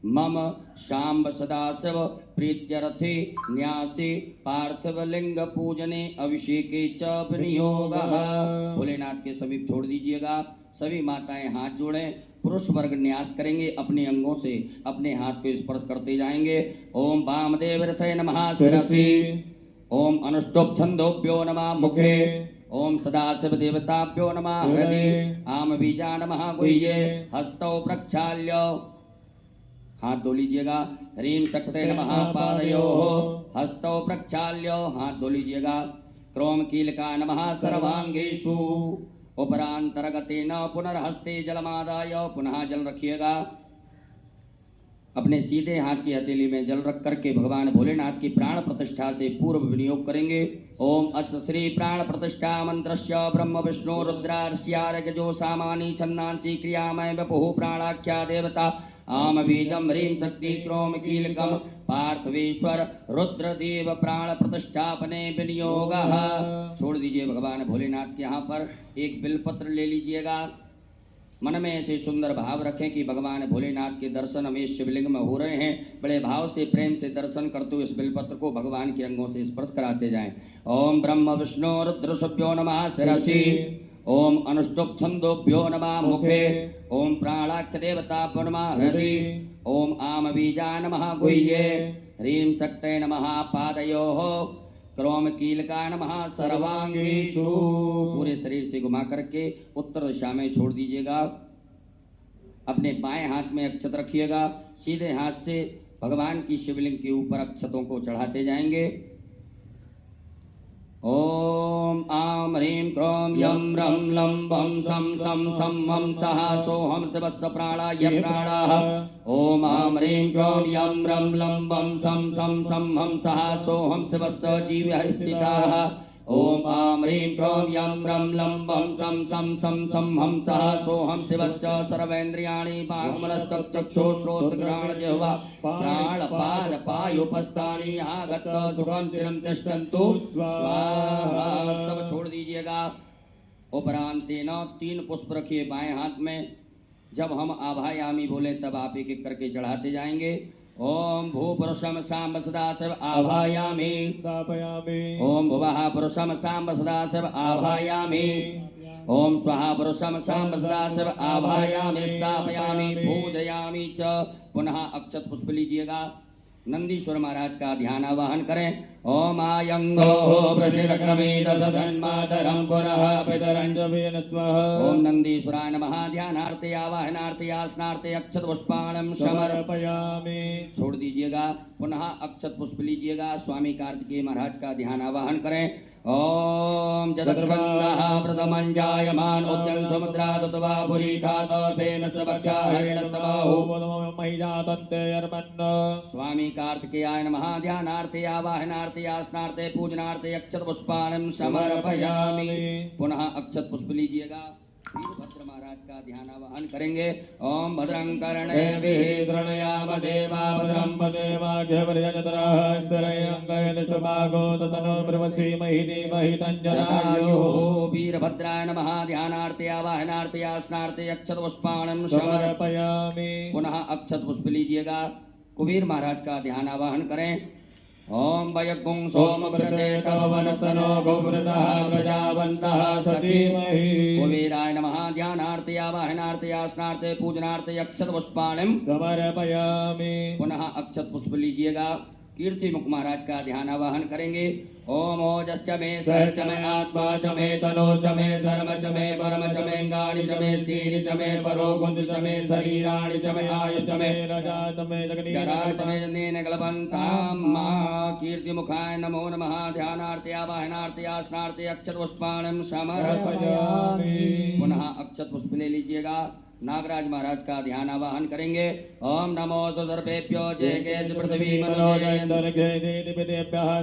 मम शाम्ब सदाशिव प्रीत्यर्थे न्यासे पार्थिवलिंग पूजने अभिषेके च विनियोगः। भोलेनाथ के समीप छोड़ दीजिएगा। सभी माताएं हाथ जोड़ें। पुरुष वर्ग न्यास करेंगे, अपने अंगों से अपने हाथ को स्पर्श करते जाएंगे। ओम वामदेव ऋषये नमः शिरसि। ओम अनुष्टुप छंदोभ्यो नमः मुखे। ओम सदाशिव देवताभ्यो नमः हृदि। आम बीजा नमः गुह्ये। हस्तौ प्रक्षाल्य, हाथ धो लीजिएगा। ह्रीं शक्ते नमः पादयोः। हस्तौ प्रक्षाल्य, हाथ धो लीजिएगा। क्रोम कीलका नमः सर्वांगेषु। उपरांतरगतेन पुनर्हस्ते जलमादाय, पुनः जल रखिएगा। अपने सीधे हाथ की हथेली में जल रख करके भगवान भोलेनाथ की प्राण प्रतिष्ठा से पूर्व विनियोग करेंगे। ओम अस्य श्री प्राण प्रतिष्ठा मंत्रस्य ब्रह्म विष्णु रुद्रार्ष्यारगजो सामानी छंदांसी क्रियामय वपुः प्राणाख्या देवता आम बीजम ह्रीं शक्ति क्रोम कीलकम पार्थिवेश्वर रुद्रदेव प्राण प्रतिष्ठापने विनियोगः। छोड़ दीजिए भगवान भोलेनाथ के यहाँ पर एक बिलपत्र ले लीजिएगा। मन में ऐसे सुंदर भाव रखें कि भगवान भोलेनाथ के दर्शन हमें शिवलिंग में हो रहे हैं। बड़े भाव से प्रेम से दर्शन करते हुए इस बिलपत्र को भगवान के अंगों से स्पर्श कराते जाएं। ओम ब्रह्म विष्णु रुद्रशुभ्यो नमः शिरसि। ओम अनुष्टुप छंदोभ्यो नमः मुखे। ओम प्राणाख्य देवताभ्यो नमः हृदि। ओम आम बीजा नमः गुह्ये। ह्रीं शक्ते नमः पादयोः। क्रोम कीलका नमः सर्वांगेषु। पूरे शरीर से घुमा करके उत्तर दिशा में छोड़ दीजिएगा। अपने बाएं हाथ में अक्षत रखिएगा। सीधे हाथ से भगवान की शिवलिंग के ऊपर अक्षतों को चढ़ाते जाएंगे। ओम आम ह्रीं क्रोम यम रम लं वं सं सं सं हम सः सोहम शिवस्य प्राणाय प्राणाः। ओम आम ह्रीं क्रोम यम रम लं वं सं सं सं हम सः सोहम शिवस्य जीवः स्थिताः। ओम आम ह्रीं क्रोम यम रम लं वं सं सं सं सं हम सः सोहम शिवस्य सर्वेन्द्रियाणि वाङ्मनस्तचक्षुश्रोत्रघ्राण जिह्वा प्राणपाद पायुपस्थानि आगत सुखं चिरं तिष्ठन्तु स्वाहा। सब छोड़ दीजिएगा। उपरांतेन 3 पुष्प रखिए बाएं हाथ में। जब हम आभायामी बोले तब आप एक एक करके चढ़ाते जाएंगे। ओम भूपुरुषम सांब सदाशिव आभायामि स्थापयामि ओम भुवः पुरुषम सांब सदाशिव आभायामि ओम स्वाहा पुरुषम सांब सदाशिव आभायामि स्थापयामि पूजयामि च। पुनः अक्षत पुष्प लीजिएगा। नंदीश्वर महाराज का ध्यान आवाहन करें। ओम आयंगो प्रशिरक्रमीत सदन्मातरं पुनः पितरं स्वाहा ओम नंदीश्वराय नमः। ध्यानार्थे आवाहनार्थे आसनार्थे अक्षत पुष्पाणम समर्पयामि। समर्पयामि छोड़ दीजिएगा। पुनः अक्षत पुष्प लीजिएगा। स्वामी कार्तिकेय महाराज का ध्यान आवाहन करें। ओम जदर्भन्नः प्रथमं जायमान उद्यं समुद्रा दत्वा पुरी खातो सेन सबक्षा हरिण सबाहु। महिजातन्ते अर्मन्न स्वामी कार्तिकेयाय नमः। ध्यानार्थे आवाहनार्थे आसनार्थे पूजनार्थे अक्षत पुष्पाणं समर्पयामि। पुनः अक्षत पुष्प लीजिएगा। वीरभद्र महाराज का ध्यान आवाहन करेंगे। ओम भद्रं कर्णेभिः शृणुयाम देवा भद्रं पदेवाघ्यवर्यजतरः स्थिरैरङ्गयनिष्टभागो ततनो ब्रह्मश्रीमहि देवहि तञ्जनायुः। वीरभद्राय नमः। ध्यानार्थे आवाहनार्थे आसनार्थे अक्षत पुष्पाणं समर्पयामि पुनः अक्षत पुष्प लीजिएगा। कुबेर महाराज का ध्यान आवाहन करें। ओम वयगुं सोमव्रते तव वनस्तनो गोवृतः प्रजावन्तः सचीमहि। कुबेराय नमः। ध्यानार्थे आवाहनार्थे आसनार्थे पूजनार्थे अक्षत पुष्पाणं समर्पयामि पुनः अक्षत पुष्प लीजिएगा। कीर्ति मुख महाराज का ध्यान आवाहन करेंगे। ओम ओजश्च मे सहश्च मे आत्मा च मे तनो च मे सर्व च मे परम च मे गानि च मे स्थिनि च मे परो गुंज च मे शरीराणि च मे आयुष्च मे रजा च मे जरा च मे जनेन कल्पन्तां मा। कीर्ति मुखाय नमो नमः। ध्यानार्थे आवाहनार्थे आसनार्थे अक्षत पुष्पाणं समर्पयामि पुनः अक्षत पुष्प ले लीजिएगा। नागराज महाराज का ध्यान आवाहन करेंगे। ओम नमो तो सर्वेभ्यो जय के पृथ्वी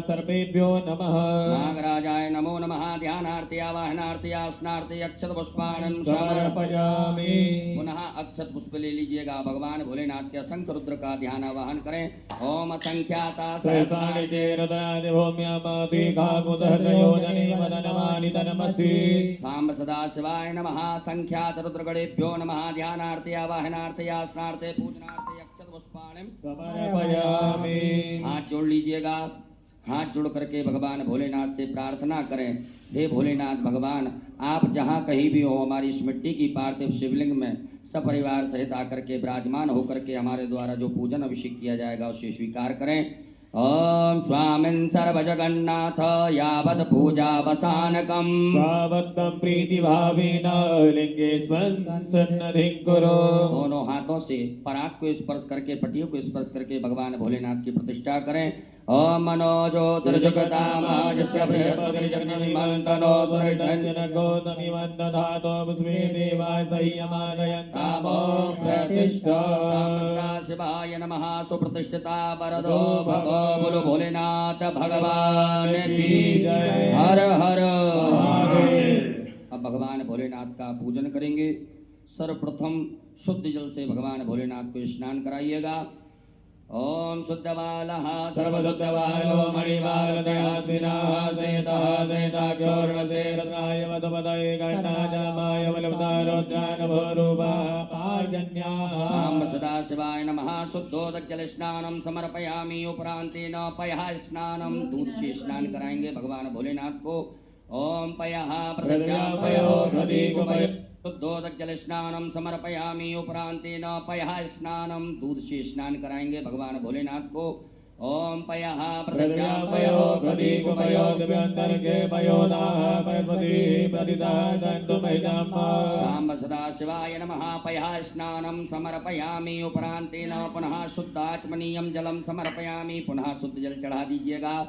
सर्वेभ्यो नमः। नागराजाय नमो नमः। ध्यानार्थे आवाहनार्थे आसनार्थे अक्षत पुष्पाणं समर्पयामि पुनः अक्षत पुष्प ले लीजिएगा। भगवान भोलेनाथ के असंख्य रुद्र का ध्यान आवाहन करें। ओम असंख्याता सहस्राणि ते रुद्राणि भूम्यामपि काकुदहृदयोजने वदनमानि तनमसि। सांब सदा शिवाय नमः। संख्यात रुद्रगणेभ्यो नमः। ध्यानार्थे आवाहनार्थे आसनार्थे पूजनार्थे अक्षत पुष्पाणं समर्पयामि। हाथ जोड़ लीजिएगा। हाथ जोड़ करके भगवान भोलेनाथ से प्रार्थना करें। हे भोलेनाथ भगवान, आप जहाँ कहीं भी हो, हमारी इस मिट्टी की पार्थिव शिवलिंग में सपरिवार सहित आकर के विराजमान होकर के हमारे द्वारा जो पूजन अभिषेक किया जाएगा उसे स्वीकार करें। ओम स्वामिन् सर्वजगन्नाथ यावत् पूजावसानकम् भावत्तं प्रीतिभावेन लिंगेस्मिन् सन्निधिं कुरु। दोनों हाथों से परात को स्पर्श करके पटियों को स्पर्श करके भगवान भोलेनाथ की प्रतिष्ठा करें। ओम मनोज्योतिर्जगतामाजस्य बृहस्पतिर्जगन्निमन्तनो दुर्धन्यनगोतमिवन्दधातो पुष्पे देवाय संयमानयन्तामो प्रतिष्ठा। शिवाय नमः। सुप्रतिष्ठिता वरदो भगो बोलो भोलेनाथ भगवान की जय। हर हर अब भगवान भोलेनाथ का पूजन करेंगे। सर्वप्रथम शुद्ध जल से भगवान भोलेनाथ को स्नान कराइएगा। ओम शुद्धवालः सर्वशुद्धवालो मणिवालतयास्विनाः सेतः सेताक्षोर्णसे रत्नाय वदपदये गणाजामाय वलवतारोद्रानभोरूपाः पार्जन्याः। सांब सदाशिवाय नमः। शुद्धोदक जल स्नानम समर्पयामि। उपरांतेन पयः स्नानम दूध से स्नान कराएंगे भगवान भोलेनाथ को। ओम पयः प्रतिज्ञा पयो प्रदीपय शुद्धोदक जल स्नानम समर्पयामि। उपरांतेन पयः स्नानम दूध से स्नान कराएंगे भगवान भोलेनाथ को। ओम पयः प्रतिज्ञा पयो प्रदीपयो दिव्यांतर्गे पयोदाः पयस्पति प्रतिदाः दण्डुमैदाम्बा। सांब सदाशिवाय नमः। पयः स्नानम समर्पयामि। उपरांतेन पुनः शुद्धाचमनीयं जलम समर्पयामि। पुनः शुद्ध जल चढ़ा दीजिएगा।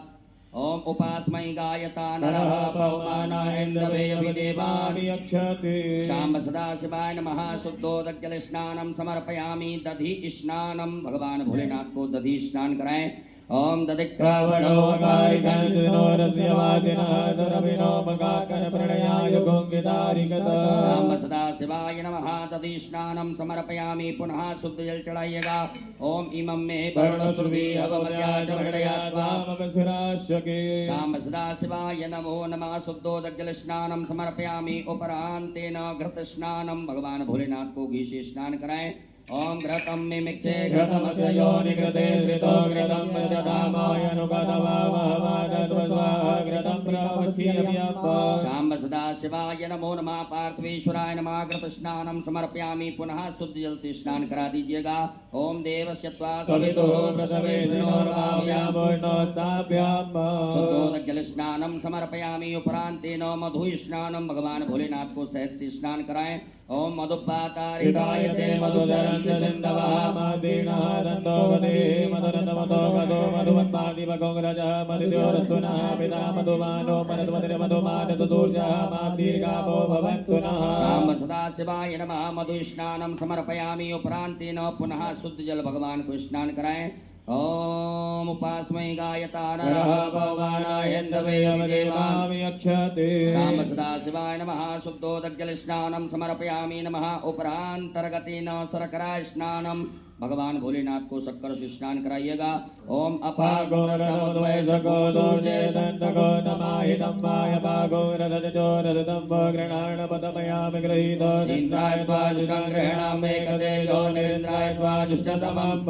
ओम उपास्मै गायता नरः पवमानायन्द्रवे विदेवानि यक्षते। सांब सदाशिवाय नमः। शुद्धोदक जल स्नानम समर्पयामि। दधि स्नानम भगवान भोलेनाथ को दधि स्नान कराएं। ओम दधिक्रावणो गारिकान्तिनो रस्यवादिनः सरविनो मगाकन प्रणयाय गोंगितारिगत। सांब सदाशिवाय नमः। दधि स्नानम समर्पयामि। पुनः शुद्ध जल चढ़ाइएगा। ओम इमं मे वरुणश्रुति अवमद्याचमण्डयात्वा मगसुराश्वके। सांब सदाशिवाय नमो नमः। शुद्धोदक जल स्नानम समर्पयामि। उपरांतेन घृत स्नानम भगवान भोलेनाथ को घी से स्नान कराएं। ओम घृतं मिमिक्षे घृतमस्य योनिकृते श्रितो घृतं प्रददामायनुगतवामहमादस्वस्वाहा घृतं प्रवक्षीयम्यप्पा शाम्ब सदा शिवाय नमो नमः पार्थेश्वराय नमः घृतस्नानं समर्पयामि पुनः शुद्ध जल से स्नान करा दीजिएगा ओम देवस्य त्वा सवितुः प्रसवेष्णोर्वाव्यामोष्णोस्ताभ्याम् शुद्धोदक जल स्नानं समर्पयामि उपरांतेन मधु स्नानं भगवान भोलेनाथ को सहित से स्नान कराएं ओम हितायते मधुचरन्त सिन्धवः मादीनः दन्तो गते मदरन्दमतो गतो मधुवन्मादिवगोग्रजः मदिद्योरस्तुनः पिता मधुमानो मरुद्मतिर्मधुमानतुसूर्यः मादीर्घापो भवन्तु नः शाम सदा शिवाय नमः मधु स्नानं समर्पयामि उपरांतेन पुनः शुद्ध जल भगवान को स्नान कराएं ओम उपास्मै गायता नरः भगवानायन्दवेयमदेवामि अक्षते शाम सदा शिवाय नमः शुद्धोदक जल स्नानं समर्पयामि नमः उपरांतर्गतेन शर्करा स्नानं भगवान भोलेनाथ को शक्कर से स्नान कराइएगा ओम अपागोरसमुद्वैषको सूर्येदन्तको नमाहितं वायपागो रदजो रदतं गृणाणपदमयामि गृहीतो निन्द्राय त्वाजुष्टं गृह्णाम्येकदेयो निरिन्द्राय त्वाजुष्टतमं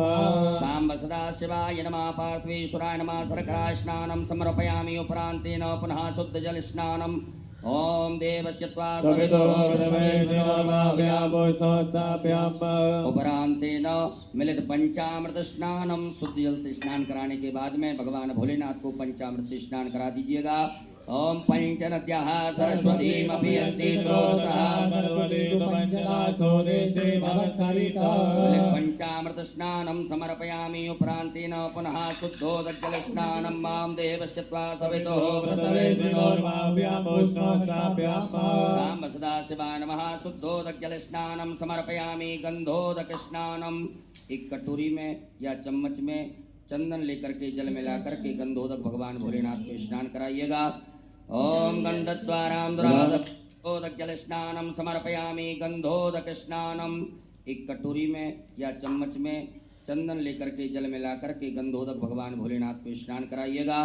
शाम्ब सदा शिवाय नमः पार्थेश्वराय नमः शर्करा स्नानं समर्पयामि उपरांतेन पुनः शुद्ध जल स्नानं ओम देवस्य त्वा उपरांतेन मिलित पंचामृत स्नानम शुद्ध जल से स्नान कराने के बाद में भगवान भोलेनाथ को पंचामृत से स्नान करा दीजिएगा ओम पंचनद्याः सरस्वतीमपि यन्ति स्रोतसः पंचामृत स्नानं समर्पयामि उपरांतेन पुनः शुद्धोदक जल स्नानं मां देवस्य त्वा सवितुः शाम्ब सदा शिवाय नमः शुद्धोदक जल स्नानं समर्पयामि गंधोदक स्नानम एक कटोरी में या चम्मच में चंदन लेकर के जल मिला करके गंधोदक भगवान भोलेनाथ को स्नान कराइएगा ओम गंधद्वारांधोदक जल स्नानं समर्पयामि गंधोदक स्नानम एक कटोरी में या चम्मच में चंदन लेकर के जल मिला करके गंधोदक भगवान भोलेनाथ को स्नान कराइएगा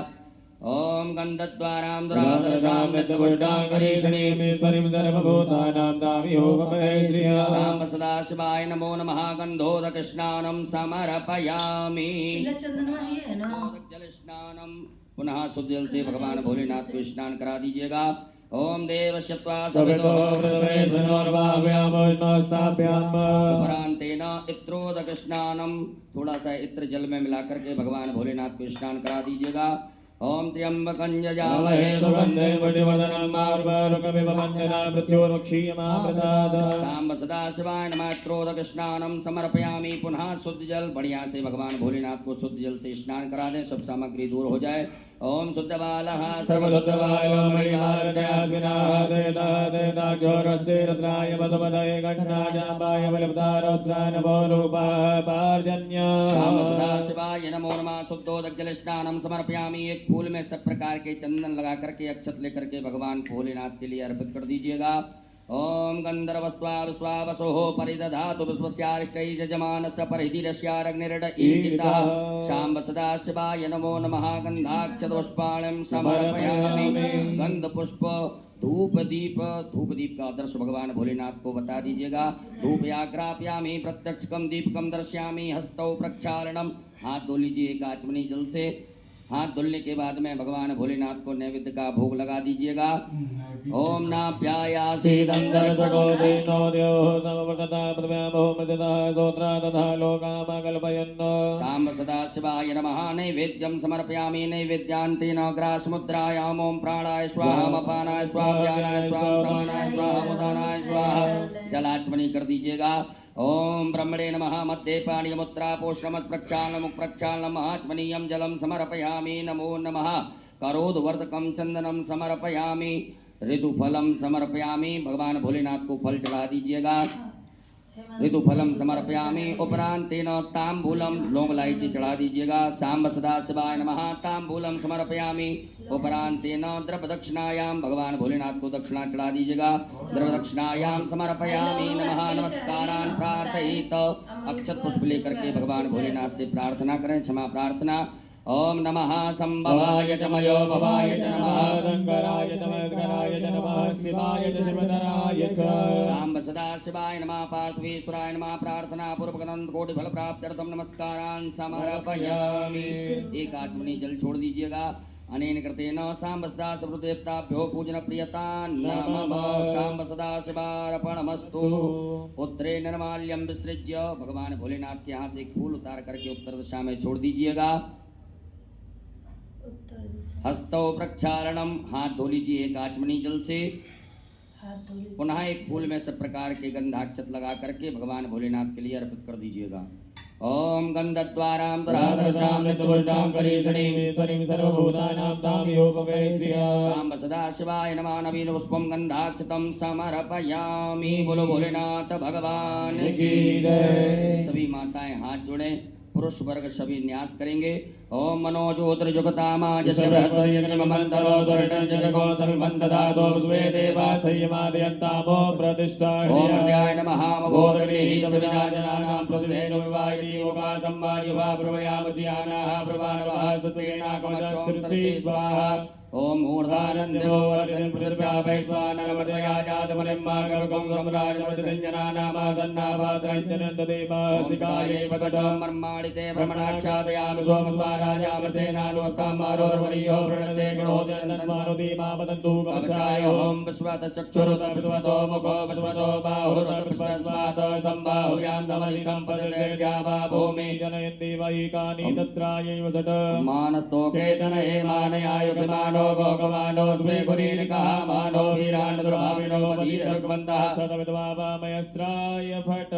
ओम शाम्ब सदा शिवाय नमो नमः गंधोदक स्नानं समर्पयामि जल स्नानं पुनः शुद्ध जल से भगवान भोलेनाथ को स्नान करा दीजिएगा ओम देवस्य त्वा उपरांतेन इत्रोदक स्नानं थोड़ा सा इत्र जल में मिला करके भगवान भोलेनाथ को स्नान करा दीजिएगा ओम त्र्यंबकं यजामहे सुगन्धिं पुष्टिवर्धनं मारुकमिव वन्दना मृत्योर्मुक्षीयमामृतात् शाम्ब सदा शिवाय नमः इत्रोदक स्नानं समर्पयामि पुनः शुद्ध जल बढ़िया से भगवान भोलेनाथ को शुद्ध जल से स्नान करा दें सब सामग्री दूर हो जाए ओम शुद्ध बालः सर्वशुद्धवाय मणिहारजयास्विनादेदादेदाघोरस्ते रुद्राय मधुमदये गणराजाम्बाय बलिवतारोद्राय नमो रूपाः पार्जन्य शाम्ब सदा शिवाय नमो नमः शुद्धोदक जल स्नानं समर्पयामि एक फूल में सब प्रकार के चंदन लगा करके अक्षत लेकर के भगवान भोलेनाथ के लिए अर्पित कर दीजिएगा ओम गंधर्वस्वावसोः परिदधातु विश्वस्यारिष्टैः यजमानस्य परिधिरस्यारग्निरडईडितः शाम्ब सदा शिवाय नमो नमः गंधाक्षतपुष्पाणं समर्पयामि गंधपुष्प धूप दीप का आदर्श भगवान भोलेनाथ को बता दीजिएगा धूप आग्राप्यामि प्रत्यक्षकम दीपकम दर्शयामि हस्तौ प्रक्षालनम हाथ धो लीजिए एक आचमनी जल से हाथ धुलने के बाद में भगवान भोलेनाथ को नैवेद्य का भोग लगा दीजिएगा ओम शाम्ब सदा शिवाय नमः नैवेद्यं समर्पयामि नैवेद्यान्तेन ग्रासमुद्रायाम् ओम प्राणाय स्वाहा अपानाय स्वाहा व्यानाय स्वाहा समानाय स्वाहा उदानाय स्वाहा जलाचमनी कर दीजिएगा ओम ब्रह्मणे नमः मध्ये पाणियमुत्रा पोषणमत् प्रक्षालनम् आचमनीयं जलं समर्पयामि नमो नमः करोद्वर्धकं चंदनं समर्पयामि ऋतुफलं समर्पयामि भगवान भोलेनाथ को फल चढ़ा दीजिएगा ऋतुफलं समर्पयामि उपरांतेन तांबूलम लौंग इलायची चढ़ा दीजिएगा शाम्ब सदा शिवाय नमः तांबूलम समर्पयामि उपरांतेन द्रव्य दक्षिणायां भगवान भोलेनाथ को दक्षिणा चढ़ा दीजिएगा द्रव्य दक्षिणायां समर्पयामि नमः नमस्कारान् प्रार्थयित अक्षत पुष्प लेकर के भगवान भोलेनाथ से प्रार्थना करें क्षमा प्रार्थना ओम नमः संभवाय च मयो भवाय च नमः शंकराय च मकराय च नमः शिवाय च शिवधराय च सांब सदा शिवाय नमः पार्थवीश्वराय नमः प्रार्थना पूर्वक अनंत कोटि फल प्राप्त्यर्थम नमस्कारान् समर्पयामि। एक आचमनी जल छोड़ दीजिएगा। अनेन कृतेन सांब सदा शिवदेवताभ्यो पूजन प्रियता नमः सांब सदा शिवार्पणमस्तु। उत्तरे निर्माल्यम विसृज्य भगवान भोलेनाथ के यहाँ से एक फूल उतार करके उत्तर दिशा में छोड़ दीजिएगा। उत्तर दिशा हस्तौ प्रक्षालनम, हाथ धो लीजिए एक आचमनी जल से। हाथ धो लीजिए। पुनः एक फूल में सब प्रकार के गंधाक्षत लगा करके भगवान भोलेनाथ के लिए अर्पित कर दीजिएगा। ओम गंधद्वारां राधरशां नित्यपुष्टां करीषणीं ईश्वरीं सर्वभूतानां तां योगमेश्वर्या सांब सदा शिवाय नमः। नवीन पुष्पम गंधाक्षतम समर्पयामि। बोलो भोलेनाथ भगवान की जय। सभी माताएं हाथ जोड़ें, पुरुष वर्ग सभी न्यास करेंगे। ओम मनोज्योतिर्जुगतामाजस्य बृहत्पर्यग्निममन्तरो दुर्टञ्जगो समिमन्तदातो स्वे देवा संयमादयन्तामो प्रतिष्ठा ओम हृदयाय नमः। मभोदग्निः सविताजनानां प्रतिधेनु विवाहिनी उका संवायुवा प्रवयामुद्यानाः प्रवानवः सत्वेनाकमचों स्वाहा। ओम मूर्धानन्दो वरदं पृथिव्यापै स्वानरमर्दया जातमनिम्मागवकं सम्राजमर्दञ्जनानामासन्नापात्रञ्जनन्ददेवासिकायै पकटं मर्माणिते भ्रमणाच्छादयामि सोमस्वाराजामृतेनानुस्ताम्मारोर्वरीयो वृणस्ते गणोदयन्तन्मारुतीमापतन्तु कवचाय ओम विश्वतश्चक्षुरुतविश्वतो मुखो विश्वतो बाहुरुतविश्वस्वातो सम्बाहुयां धमनि सम्पददेव्यावा भूमि जनयन्ति वैकानि तत्रायैव सट मानस्तोकेतनये मानयायुगमानो गोगमानो स्वे गुरीनिकः मानो वीरान् दुर्भाविनो वधीरभगवन्तः सतविद्वामयस्त्राय फट।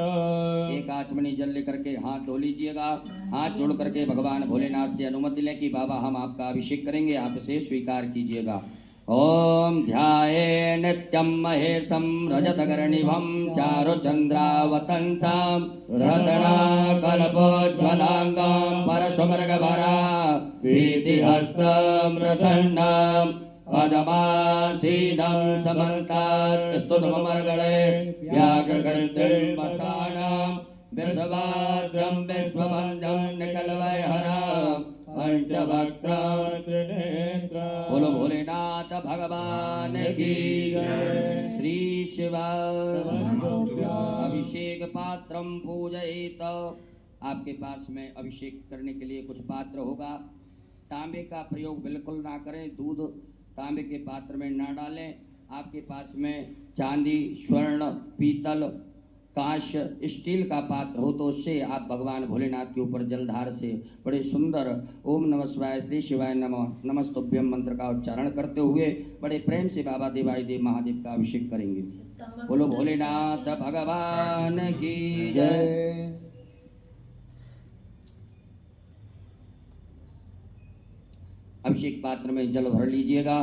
एक आचमनी जल लेकर के हाथ धो लीजिएगा। हाथ जोड़ करके भगवान भोलेनाथ से अनुमति लें कि बाबा हम आपका अभिषेक करेंगे, आप इसे स्वीकार कीजिएगा। ओम ध्याये नित्यं महेशं रजतगर्णिभं चारुचन्द्रावतंसां रत्नाकल्पोज्ज्वलाङ्गं परशुमृगभरा भीतिहस्तं प्रसन्नं पदमासीनं समन्तात् स्तुतमर्गळे व्याघ्रगर्दिर्मसानं विश्वाद्रं विश्वबन्धं निकलवैहरं पंचवक्त्रं त्रिनेत्रं। बोलो भोलेनाथ भगवान की जय। श्री शिवा अभिषेक पात्रम पूजयेत। आपके पास में अभिषेक करने के लिए कुछ पात्र होगा। तांबे का प्रयोग बिल्कुल ना करें, दूध तांबे के पात्र में ना डालें। आपके पास में चांदी, स्वर्ण, पीतल, कांच, स्टील का पात्र हो तो उससे आप भगवान भोलेनाथ के ऊपर जलधार से बड़े सुंदर ओम नमः शिवाय श्री शिवाय नमः नमस्तुभ्यम मंत्र का उच्चारण करते हुए बड़े प्रेम से बाबा देवाधिदेव महादेव का अभिषेक करेंगे। बोलो भोलेनाथ भगवान की जय। अभिषेक पात्र में जल भर लीजिएगा।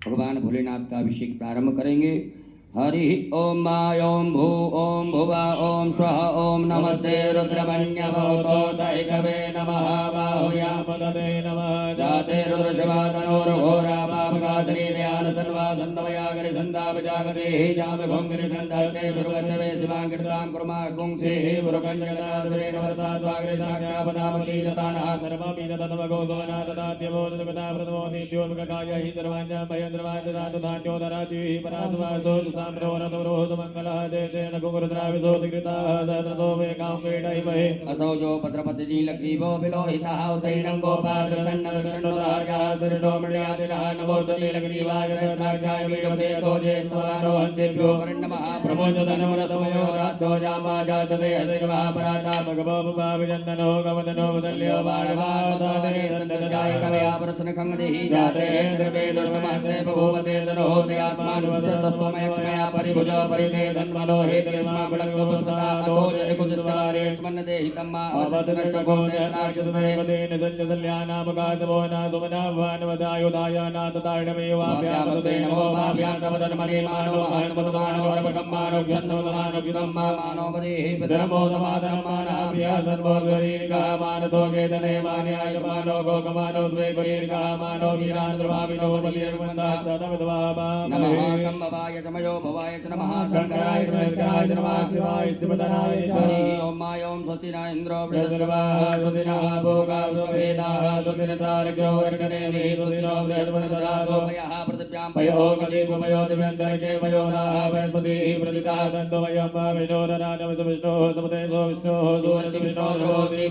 भगवान भोलेनाथ का अभिषेक प्रारंभ करेंगे। हरि ओम ओम भू ओम भुवा ओम स्वः ओम नमस्ते रुद्रमन्यभवतो दैकवे नमः बाहुयां पदते नमः जाते रुद्रशिवातनोर्घोरा पापकाशरीदयानस्तन्वा सन्दमयागरि सन्दापजागते हि जामघोङ्गिरिसन्धस्ते भृगस्यवे शिवाङ्कृतां कुर्मा गुंसेः भृगञ्जगदासुरे नमस्ताद्वाग्रे साक्षापदामती जतानः सर्वमपि ततमगो गमनाददाद्यवो तदगता प्रथमो नित्योपकाय हि सर्वाञ्च भयन्द्रवाददातधान्योदराचिः परासुवासो साम्रोरतमरोहतमङ्गलः देतेन कुकुरुद्राविशोधिकृताः दशरथो मे काम्बेडैमहे असौ जो पत्रपतिजीलग्रीवो विलोहितः उतैनं गोपात्रसन्नदक्षिणोदार्याः दृष्टो मृण्यादिनः नमोस्तनीलग्रीवाय सहस्राक्षाय वीडुखेतो ज्येष्ठवारोहन्तेभ्यो परिणमः प्रमोदधनमनतमयो राद्धो जामाजाचते हृदयवः पराता भगवोपभाविजन्दनो गमदनो वदल्यो बाणवावतादने सन्दस्याय कवया प्रसन्नखङ्गदेहि जाते द्रवे दुष्टमस्ते बभूवते तनोहोदयास्मानुवस्तस्तोमयक्ष्मया परिभुज परिते धन्मनो हेतयस्मा विलग्नो पुष्पता अथो जयकुदिष्टवारे स्मन्नते हितम्मा अवदनष्टकोसे नाक्षदेवतेन सञ्जसल्यानामगाधवोनादुमनाभ्वानवदायुधायानाथतारणमेवाभ्यामते नमो भाभ्यां तव धर्मणे मानो महानुमतमानो रपकम्मानो छन्दोमानो जुदम्मा मानो वदेहि विधर्मोदमादरमानाभ्या सर्वोगरीर्गः मानसो गेतने मान्याय मानो गोकमानो स्वे गुरीर्गः मानो वीरानुद्रभाविनो वदीर्गवन्तः सदविद्वापा नमः संभवाय च मयो भवाय च नमः शङ्कराय च नमस्काराय च नमः शिवाय शिवधराय च हरि ओम सोमाय ओम स्वस्ति न इंद्रो बृहस्पतिर्वाः स्वस्ति नः भोगा स्ववेदाः स्वस्ति न तार्क्ष्यो वृषणेमिः स्वस्ति नो बृहस्पतिर्दधातु पयः पृथिव्यां पयो कलिपयो दिव्यन्तरिक्षे पयोदाः बृहस्पतिः प्रतिशः तन्तुमयं विष्णोरराजविष्णोः समतेजो विष्णोः सूर्यविष्णोः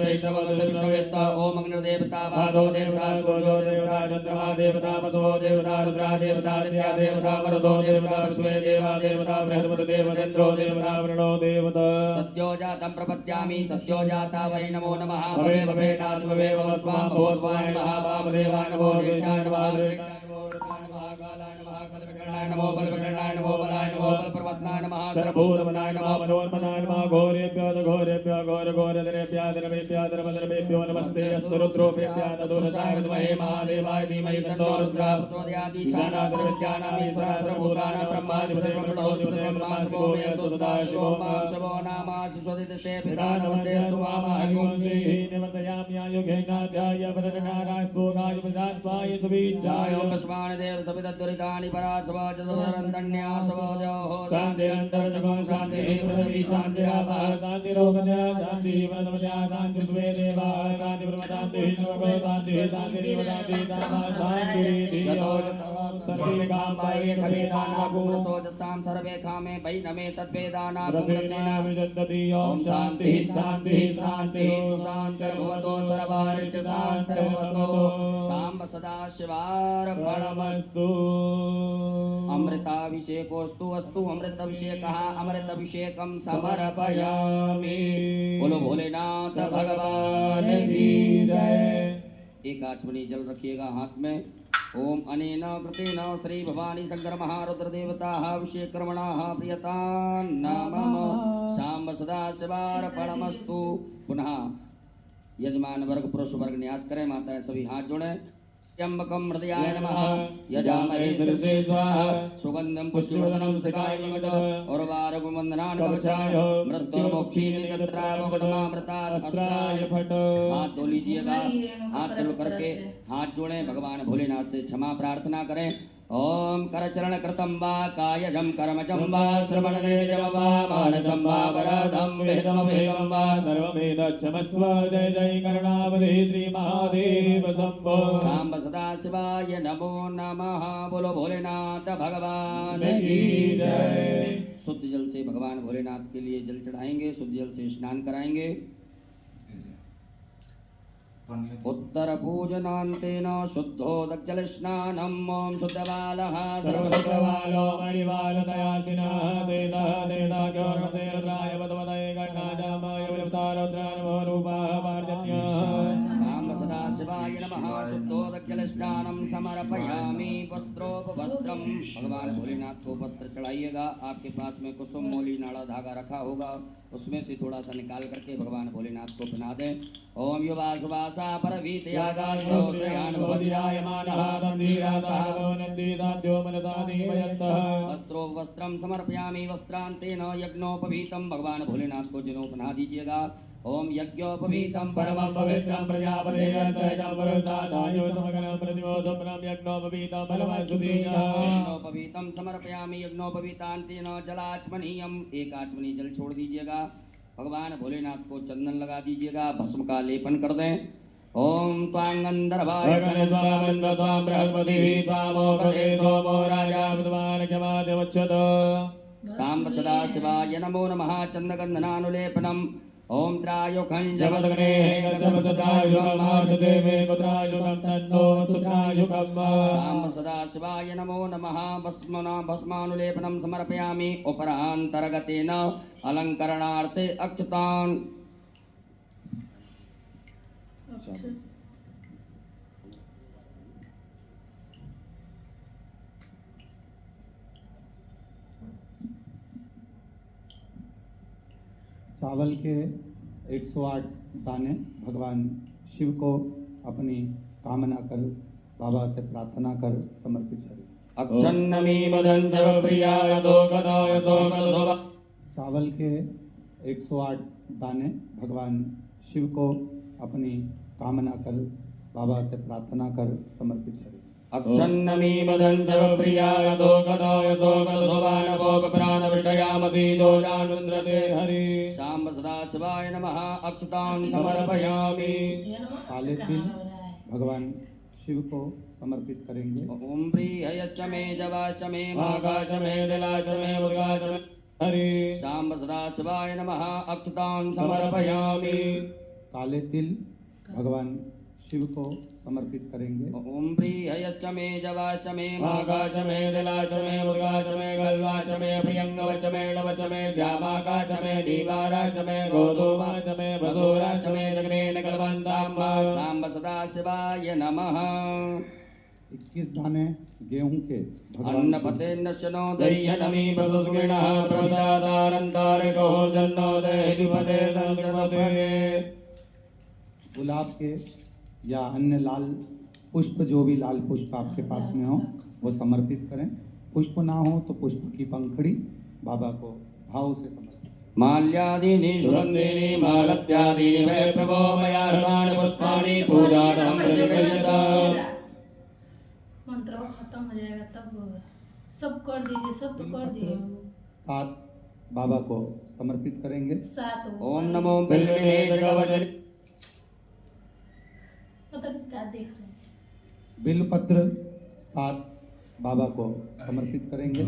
वैष्णवविष्णुवेत्ता ओम अग्निर्देवता भादो देवता सूर्यो देवता चन्द्रमा देवता वसवो देवता रुद्रा देवता दित्या देवता मरुतो देवता विश्वे देवा देवता बृहस्पति देवतेन्द्रो देवता वरुणो देवता सत्यो जातं प्रपद्यामि सत्यो जाता वै नमो नमः भवे भवे नाथ भवे भवस्वां भवद्वाय नमः वामदेवाय नमो ज्येष्ठाय नमः नमो बलविकरणाय नमो बलाय नमो बलपर्वतनाय नमः सर्वभूतमनाय नमः मनोन्मनाय नमः घोरेभ्यो घोरेभ्यो घोरघोरधरेभ्यः धर्मेभ्यः धर्मधर्मेभ्यो नमस्ते अस्तु रुद्रोभ्यः तदुरताय विद्महे महादेवाय धीमहि तन्नो रुद्रः प्रचोदयात् ईशाना सर्वविद्यानां ईश्वरः सर्वभूतानां ब्रह्माधिपतिः ब्रह्मणोऽधिपतिः ब्रह्माशिवो यस्तु सदा शिवो मां शिवो नाम शिशोदिते पिता नमस्तेऽस्तु मामाहिगुंसि निमन्तयाम्यायुगेनाध्याय वरदनाराय स्फोगाय प्रदात्वाय सुबीजाय पशुमान् देव सविदुरितानि पराशवजदवरन्दन्या शवोदयोः शान्तिरन्तरचको शान्तिः पृथिवी शान्तिरापः शान्तिरोगजया शान्तिः वनमजया शान्तिर्द्वे देवा शान्तिर्ब्रह्मशान्तिः सर्वभूतान्तिः शान्तिरेव शान्तिः सर्वे कामाय सर्वे कामे वैनमे तद्वेदानागुणसेना विदन्ति ओम शान्तिः शान्तिः शान्तिः शान्तिर्भवतो सर्वारिष्टशान्तिर्भवतो शाम्ब सदा शिवार्पणमस्तु अमृताभिषेकोस्तु अस्तु अमृताभिषेकः अमृताभिषेकं समर्पयामि बोलो भोलेनाथ भगवान की जय। एक आचमनी जल रखिएगा हाथ में। ओम अनेन कृतेन श्री भवानी शंकर महारुद्र देवताः अभिषेकर्मणाः प्रियता नमः शाम्ब सदा शिवार्पणमस्तु। पुनः यजमान वर्ग पुरुष वर्ग न्यास करें, माताएं सभी हाथ जोड़ें। त्र्यंबकं हृदयाय नमः यजामहे शीर्षे स्वाहा सुगंधं पुष्टिवर्धनं शिखाय मगध उर्वारुकं वन्दनान् कवचाय मृत्युर्मोक्षीनितत्रावगतमामृतात् अस्त्राय फट। हाथ धो लीजिएगा, हाथ धो करके हाथ जोड़ें, भगवान भोलेनाथ से क्षमा प्रार्थना करें। ओम करचरण कृतं वा कायजं कर्मजं वा श्रवणनेजं वा मानसं वा वरदं वेदमवेदं वा सर्वमेतच्छमस्व जय जय करुणावधे श्री महादेव शंभो। शाम्ब सदा शिवाय नमो नमः। बोलो भोलेनाथ भगवान की जय। शुद्ध जल से भगवान भोलेनाथ के लिए जल चढ़ाएंगे, शुद्ध जल से स्नान कराएंगे। उत्तर पूजनान्तेन शुद्धोदकजल स्नानम्। ओम शुद्धबालः सर्वशुद्धबालो मणिबालदयासिनः देदः देदा गौरवतेरद्राय वदवदये गणाजामाय विवतारद्राय नमो रूपाः पार्जन्यः। शाम्ब सदा शिवाय नमः। शुद्धोदकजल स्नानं समर्पयामि। वस्त्रोपवस्त्रं भगवान भोलेनाथ को वस्त्र चढ़ाइएगा। आपके पास में कुसुम मोली नाड़ा धागा रखा होगा, उसमें से थोड़ा सा निकाल करके भगवान भोलेनाथ को पहना दें। ओम युवा सुवासा परवीतयागासो श्रेयान् भवदियायमानः तन्धीरासावो नन्दिदाद्यो मनदादिमयन्तः। वस्त्रो वस्त्रं समर्पयामि। वस्त्रान्तेन यज्ञोपवीतं भगवान भोलेनाथ को जिनो पहना दीजिएगा। ओम यज्ञोपवीतं परमं पवित्रं प्रजापतेः सहजं वरुदादायोतमगणं प्रतिमोदं यज्ञोपवीतं परमस्तुतीयः। यज्ञोपवीतं समर्पयामि। यज्ञोपवीतान्तेन जलाचमनीयम्। एक आचमनी जल छोड़ दीजिएगा। भगवान भोलेनाथ को चंदन लगा दीजिएगा, भस्म का लेपन कर दें। ओम त्वांगंधर्वाय त्वां बृहस्पतिः त्वामोपदे सोमो राजा विद्वान् क्षमादेवच्छत। शाम्ब सदा शिवाय नमो नमः। चंदगंधनानुलेपनम्। ओम त्रायुखं जपदग्नेः कश्यपसुतायुगं मार्गदेवे कुत्रायुगं तन्नो सुतायुगं। शाम्ब सदा शिवाय नमो नमः। भस्मानुलेपनं समर्पयामि। उपरान्तर्गतेन अलङ्करणार्थे अक्षतान्। चावल के 108 दाने भगवान शिव को अपनी कामना कर, बाबा से प्रार्थना कर समर्पित करें। अक्षन्नमी मदन्धव प्रियाय दोकदाय दोकदसोवा। चावल के 108 दाने भगवान शिव को अपनी कामना कर, बाबा से प्रार्थना कर समर्पित करें। अक्षन्नमी मदन्धव प्रियाय दोकदाय दोकदसोवा। नमो प्राणविषयामति दोजानुन्द्रते हरि। शाम्ब सदाशिवाय नमः अक्षतां समर्पयामि। काले तिल भगवान शिव को समर्पित करेंगे। ओम प्रियश्च मे जवाश्च मे मागाच मे दिलाच मे मुर्गाच मे हरि सांब सदाशिवाय नमः अक्षतां समर्पयामि। काले तिल भगवान शिव को समर्पित करेंगे। ओम प्रियश्च मे जवाश्च मे मागाच मे दिलाच मे मुर्गाच मे गल्वाच मे प्रियंगवच मे नवच मे श्यामाकाच मे दीवाराच मे गोधूमाच मे भसूराच मे जगनेन कलवन्ताम्बा सांब सदाशिवाय नमः। 21 दाने गेहूं के भगवान अन्न शिव पते नश्यनो दह्यनमी बसुसुगिणः प्रदातारन्तारिको जन्नो देहिपदे संकृपते गुलाब के या अन्य लाल पुष्प, जो भी लाल पुष्प आपके पास में हो वो समर्पित करें। पुष्प ना हो तो पुष्प की पंखड़ी बाबा को भाव से समर्पित। माल्यादीनि सुगन्धीनि मालत्यादीनि मे प्रभो मया हृतानि पुष्पाणि पूजार्थं प्रतिगृह्यताम्। मंत्र खत्म हो जाएगा तब सब कर दीजिए, सब तो कर दिए वो। 7 बाबा को समर्पित करेंगे। 7 वो ओम कर नमो दिए। बिल्विने जगवचने पता नहीं क्या देख रहे हैं। बिलपत्र 7 बाबा को समर्पित करेंगे।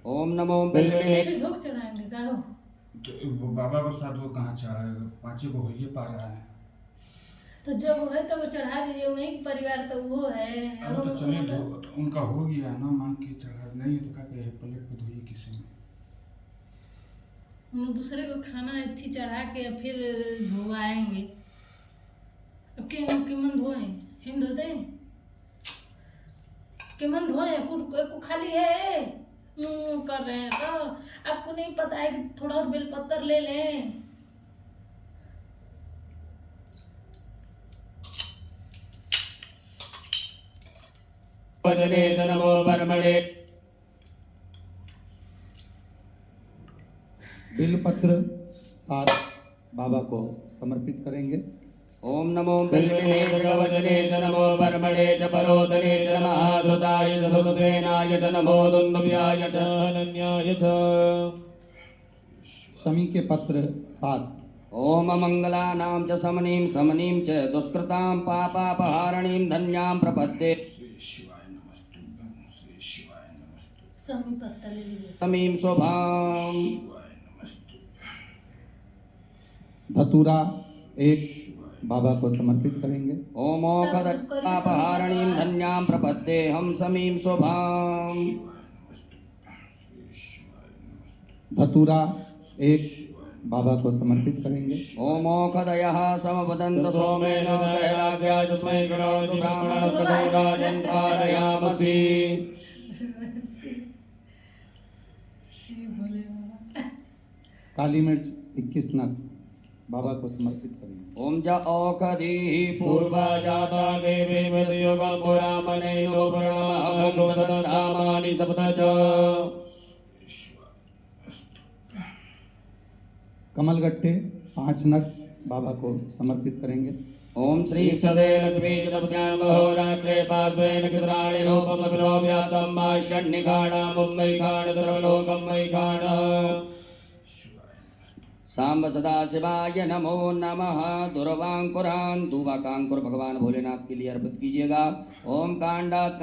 ओम नमो बिल्विने फिर धूप चढ़ाएंगे का हो? तो वो बाबा के साथ वो कहाँ चढ़ाएगा, 5 को हो ही पा रहा है। तो जब वो है तो वो चढ़ा दीजिए, उन्हीं का परिवार तो वो है। अब तो चलिए तो उनका हो गया ना, मांग के चढ़ा नहीं है तो क्या कहे प्लेट पे धोइए किसी में। हम दूसरे को खाना इतनी चढ़ा के फिर धोवाएंगे। अब के मन धोए हिम धो दे के मन धोए को खाली है कर रहे हैं। तो आपको नहीं पता है कि थोड़ा और बेलपत्तर ले लें। वचने च नमो परमणे बिलपत्र 7 बाबा को समर्पित करेंगे। ओम नमो बिल्विने जगवचने च नमो परमणे च परोदने च नमः सुताय च सुतेनाय च नमो दुन्दुभ्याय च अनन्याय च शमी के पत्र 7 ओम मंगलानां च समनीं समनीं च दुष्कृतां पापापहारणीं धन्यां प्रपद्ये समी पत्ता ले लीजिए। समीं शोभां धतूरा 1 बाबा को समर्पित करेंगे। ओमोखदपापहारणीं धन्यां प्रपद्ये हम समीं शोभां धतूरा 1 बाबा को समर्पित करेंगे। ओमोखदयः समवदन्त सोमेन सहराज्ञा तस्मै करोति ब्राह्मणस्पदं राजन् कारयामसि भोले बाबा। काली मिर्च 21 नग बाबा को समर्पित करेंगे। ओम ज औखधीः पूर्वा जाता देवी मृतयुगं पुरामणैनो प्रणमः सदधामानि सप्त च कमलगट्टे 5 नग बाबा को समर्पित करेंगे। ओम श्री सदे लक्ष्मी चतुर्थ्यां महोरात्रे पार्श्वेन कित्राणि रूपमसुरो व्यातं माष्कन्निखाणा मुम्बैखाण सर्वलोकमयिखाण सांब सदाशिवाय नमो नमः। दुर्वांकुरान दुवाकांकुर भगवान भोलेनाथ के लिए अर्पित कीजिएगा। ओम कांडात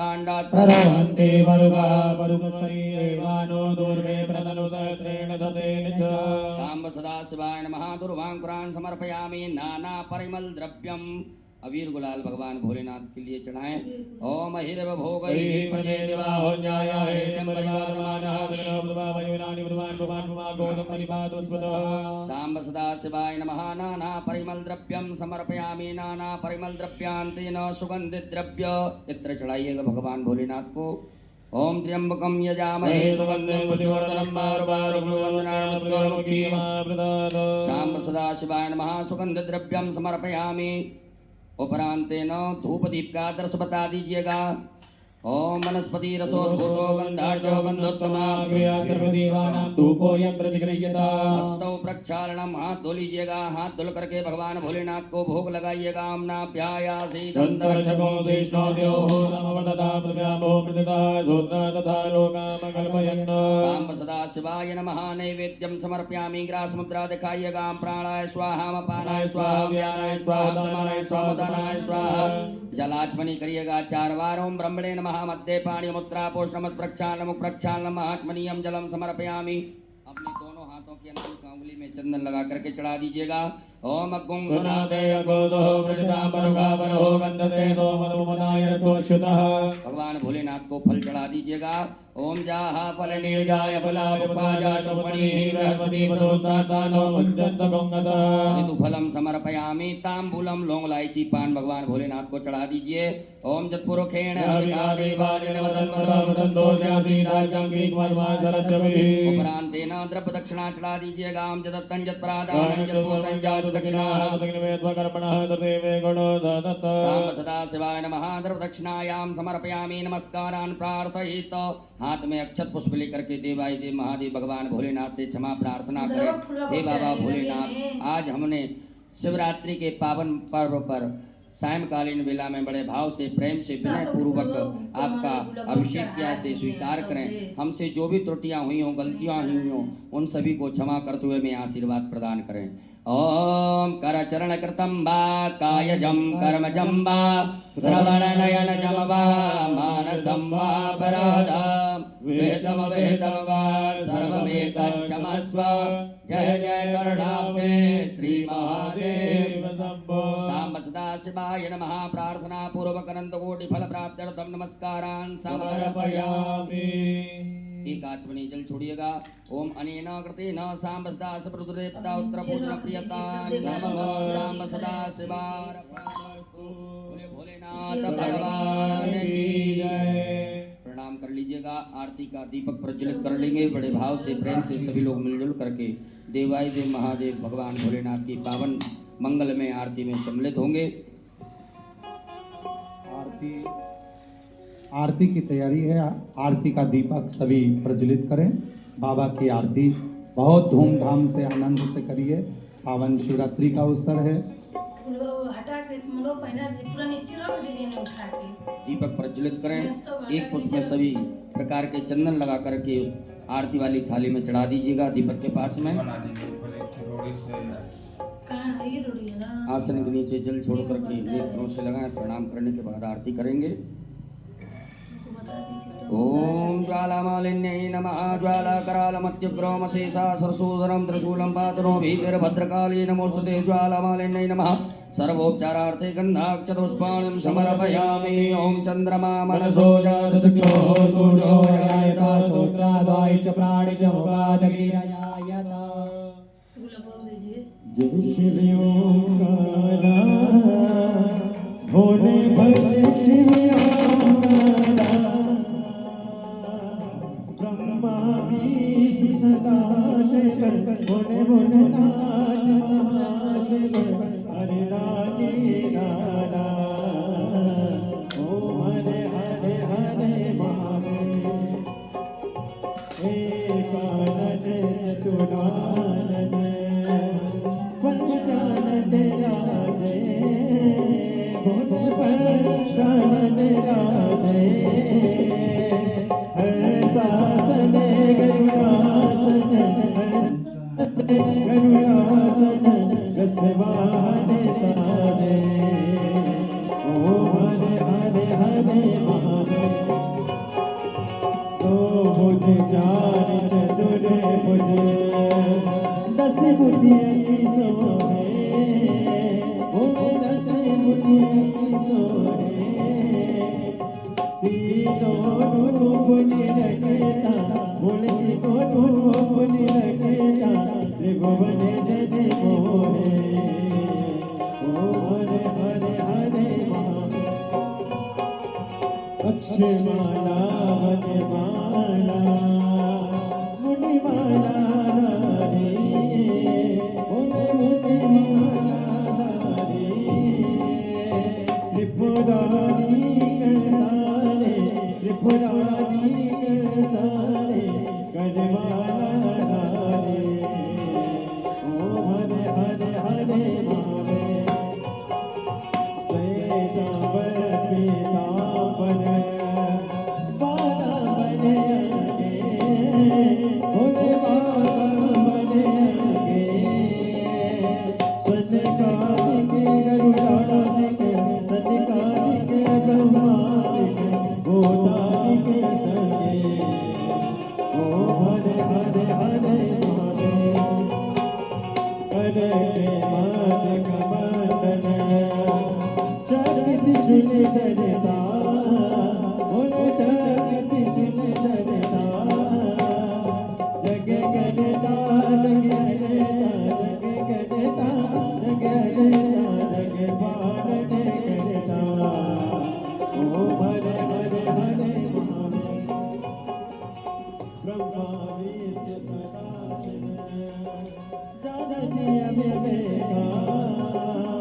प्ररहन्ति वरुगः परुपस्परीवानो दुर्गे प्रतनुसहस्रेण सतेन च सांब सदाशिवाय नमः। दुर्वांकुरान समर्पयामि नाना परिमल द्रव्यम। अबीर गुलाल भगवान भोलेनाथ के लिए चढ़ाएं। ओम हिरव भोगैः प्रजे निवाहो न्यायाय निमलयामानः विष्णुर्भवामयुनानि भगवान् भगवान् भगवान् गोदं परिपादस्वतः सांब सदाशिवाय नमः। नाना परिमल द्रव्यम समर्पयामि नाना परिमल द्रव्यांतेन सुगंधित द्रव्य इत्र चढ़ाइएगा भगवान भोलेनाथ को। ओम त्र्यंबकम यजामहे सुगन्धिं पुष्टिवर्धनं मारुवारुग्णवन्दनान् सांब सदाशिवाय नमः। सुगंध द्रव्यम समर्पयामि। उपरांतेन धूप दीप का आदर्श बता दीजिएगा। ओम वनस्पति रसोद्भूतो गंधाढ्यो गंधोत्तमा क्रिया सर्वदेवानां धूपोऽयं प्रतिगृह्यता। हस्तौ प्रक्षालनम, हाथ धो लीजिएगा। हाथ धुल करके भगवान भोलेनाथ को भोग लगाइएगा। अम्नाभ्यायासी दन्तरक्षको विष्णोद्योः नमवदता प्रभ्यामो प्रतिता सूत्र तथा लोकामकल्पयन्। सांब सदा शिवाय नमः। नैवेद्यम समर्पयामि। ग्रास मुद्रा दिखाइएगा। प्राणाय स्वाहा, अपानाय स्वाहा, व्यानाय स्वाहा, समानाय स्वाहा, उदानाय स्वाहा। जलाचमनी करिएगा 4 बार। ओम ब्रह्मणे नमः। मध्य पाणी मुद्रा पोषणमस प्रक्षालनम प्रक्षालनम आचमनीयम जलम समर्पयामि। अपने दोनों हाथों की अंगुली में चंदन लगा करके चढ़ा दीजिएगा। ओम अग्गुं सुनाते अगोदो व्रजतापरुगापरो गन्धते नो मधुमनाय रसोऽश्युतः। भगवान भोलेनाथ को फल चढ़ा दीजिएगा। ओम जाहा फल निर्जाय फलापुपाजा सुमणिः बृहस्पति मधोदानो वज्जन्त गंगता। ऋतु फलम समर्पयामि। तांबूलम लौंग इलायची पान भगवान भोलेनाथ को चढ़ा दीजिए। ओम जत्पुरुखेण उपरांतेन द्रव्य दक्षिणा चढ़ा दीजिएगा। ओम जदत्तं जत्प्रादानं जत्पूतं जाच दक्षिणा। सांब सदा शिवाय नमः। द्रव्य दक्षिणायां समर्पयामि। नमस्कारान् प्रार्थयित। हाथ में अक्षत पुष्प लेकर के देवाय देव महादेव भगवान भोलेनाथ से क्षमा प्रार्थना करें। हे बाबा भोलेनाथ, आज हमने शिवरात्रि के पावन पर्व पर सायंकालीन वेला में बड़े भाव से प्रेम से विनय पूर्वक आपका अभिषेक किया से स्वीकार करें। हमसे जो भी त्रुटियां हुई हों, गलतियां हुई हों, उन सभी को क्षमा करते हुए मैं आशीर्वाद प्रदान करें। ओम कर चरण कृतम वा कायजम कर्मजम वा श्रवण नयन जम वा मानसम वा पराधा वेदम वेदम वा सर्वमेतत् क्षमस्व। जय जय करुणाब्दे श्री महादेव शंभो। सांब सदा शिवाय नमः। प्रार्थना पूर्वक अनंत कोटि फल प्राप्त्यर्थम नमस्कारान् समर्पयामि। एक आचमनी जल छोड़िएगा। ओम अनेन कृतेन सांब सदा सप्रदुदेवता उत्तर पूर्ण प्रियता नमः। सांब सदा शिवाय बोले भोलेनाथ भगवान की जय। प्रणाम कर लीजिएगा। आरती का दीपक प्रज्वलित कर लेंगे। बड़े भाव से प्रेम से सभी लोग मिलजुल करके देवाय देव महादेव भगवान भोलेनाथ की पावन मंगल में आरती में सम्मिलित होंगे। आरती की तैयारी है। आरती का दीपक सभी प्रज्वलित करें। बाबा की आरती बहुत धूमधाम से आनंद से करिए। पावन शिवरात्रि का अवसर है। हटा के मतलब पहना पूरा नीचे रख दीजिए ना उठा के। दीपक प्रज्वलित करें। एक पुष्प में सभी प्रकार के चंदन लगा करके उस आरती वाली थाली में चढ़ा दीजिएगा। दीपक के पास में बना दीजिए ऊपर एक रोड़ी से। कहाँ है ये रोड़ी है ना? आसन के नीचे जल छोड़ करके नेत्रों से लगाएं। प्रणाम करने के बाद आरती करेंगे। ओम ज्वालामालिन्यै नमः। ज्वालाकरालमस्युग्रोमशेषा सरसूदरं त्रिशूलं पातनो भीतिर्भद्रकाली नमोस्तुते। ज्वालामालिन्यै नमः। सर्वोपचारार्थे गन्धाक्षतपुष्पाणिं समर्पयामि। ओम चंद्रमा मनसो जातचक्षुः सूर्यो जायता श्रोत्रादाय च प्राणि च मुखादगिरयायता। बोल दीजिए। जय शिव ओंकारा भोले भज शिव ओंकारा ब्रह्मा विष्णु सदा शिव भोले भोलेनाथ शिव हरे राधे राधा। ओम हरे हरे हरे महादेव एकादश चतुरानन पंचानन राजे भोले पंचानन राजे। हर शासन गरुड़ासन गरुड़ासन गसवान साजे। ओम हरे हरे हरे महादेव। तो मुझे चार चतुर मुझे 10 बुद्धि सोहे। ओ 10 बुद्धि सोहे। तीनों रूप निरखेता बोले को रूप निरखेता त्रिभुवन जय मोहे। ओ हरे हरे हरे महादेव। अक्षमाला वनमाला मुनिमाला नारी। ओम मुनिमाला नारी त्रिपुरारी करसारे सनकादिके गरुडादिके सनकादिके ब्रह्मादिके भूतादिके संगे ओम हरे हरे हरे महादेव करके मान कमंडन चरित सुंदरता बोल चरित सुंदरता जग गणता जग गणता जग गणता जग पालन करता ओम हरे हरे हरे महादेव ब्रह्मा विष्णु सदाशिव जानती अविवेका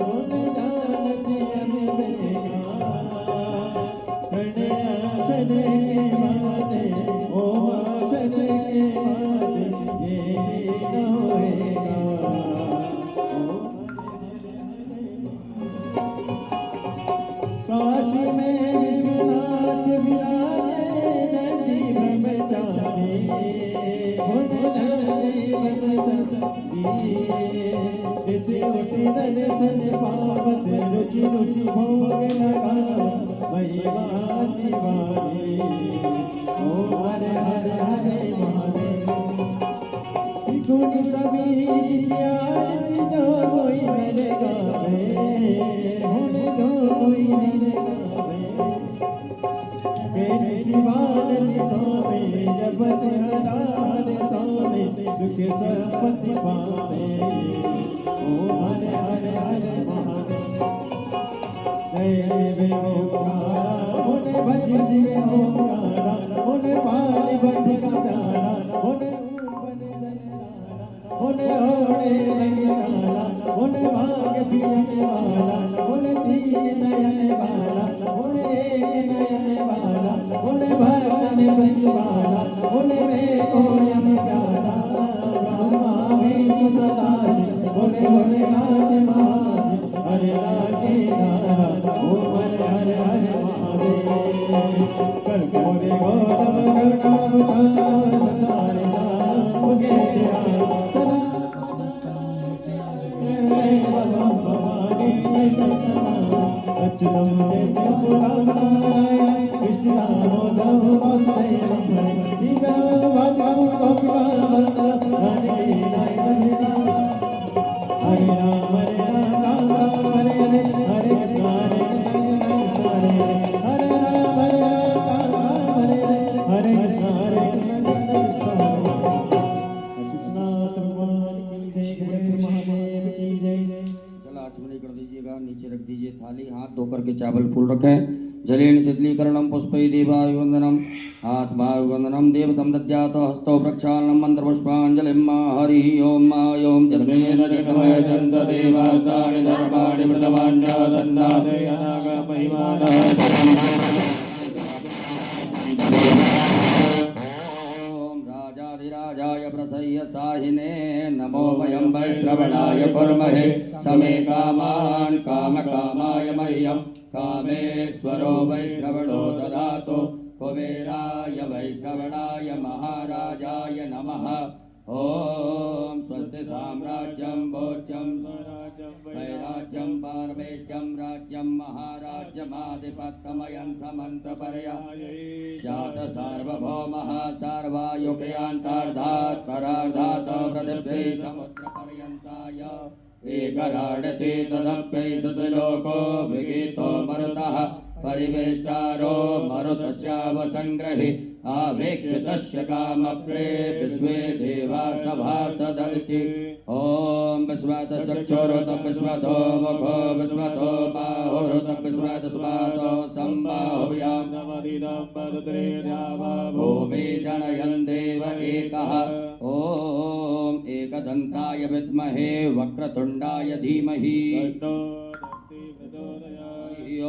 बोल जानती अविवेका प्रणय आसन के माते ओम आसन के माते ये न होएगा काशी में विश्वनाथ विराजे नंदी ब्रह्मचारी बोल नंदी ब्रह्मचारी जैसे उठी दर्शन पावत रुचि रुचि भोग लगा महिमा दीवानी ओम हरे हरे हरे महादेव गुण कबीर आरती जो कोई मेरे गावे होने जो कोई मेरे गावे मेरे शिवानंद स्वामी जपत हरार स्वामी सुख संपत्ति पावे ओम हरे हरे हरे महादेव जय शिव ओंकारा होने भज शिव ओंकारा होने पानी भज का प्यारा होने होने होने लगे वाला होने भाग पीने वाला होने तीन नयन वाला होने एक नयन वाला होने भगवान बन वाला होने में कोयम प्यारा ब्रह्मा विष्णु सदाशिव होने होने नाथ महादेव हरे राधे राधा ओम हरे हरे हरे महादेव कर गोरे गौरव गरुडावतार सतारे राम के अच्युतम जैसे पुराणाय कृष्ण दामोदर वासुदेव हरे बाबा हरे राम राम राम हरे हरे हरे कृष्ण हरे कृष्ण हरे हरे राम हरे हरे कृष्ण हरे कृष्ण अशुनाथ भगवान की जय महादेव की जय चला आचमनी कर दीजिएगा, नीचे रख दीजिए थाली, हाथ धोकर के चावल फूल रखें। जलेन शीतलीकरणम पुष्पै देवायुवंदनम आत्मायुवंदनम देवतम दद्यात हस्तो प्रक्षालनम मंत्रपुष्पांजलिं हरि ओम ओम जन्मेन जगमय चंद देवास्तानि धर्माणि मृतवान्या सन्नाथे अनाग महिमानः राजाधिराजाय प्रसह्य साहिने नमो वयं वैश्रवणाय कुर्महे समे कामान् कामकामाय मह्यं कामेश्वरो वैश्रवणो ददातु कुबेराय वैश्रवणाय महाराजाय नमः ओम स्वस्ति साम्राज्यं भोज्यं वैराज्यं पारमेष्ट्यं राज्यं महाराज्यमाधिपत्यमयं समन्तपर्याय स्यात् सार्वभौमः सर्वायुगयान्तार्धात् परार्धात् पृथिव्यै समुद्रपर्यन्ताय एकराडते तदप्यै सलोको विगीतो मरुतः परिवेष्टारो मरुतस्यावसंग्रहि आवेक्षितस्य कामप्रे विश्वे देवा सभासदन्ति ओम विश्वत चक्षुरुत विश्वतो मुखो विश्वतो बाहुरुत विश्वत स्वातो सम्बाहुव्यां भूमि जनयन् देव एकः ओम एकदन्ताय विद्महे वक्रतुण्डाय धीमहि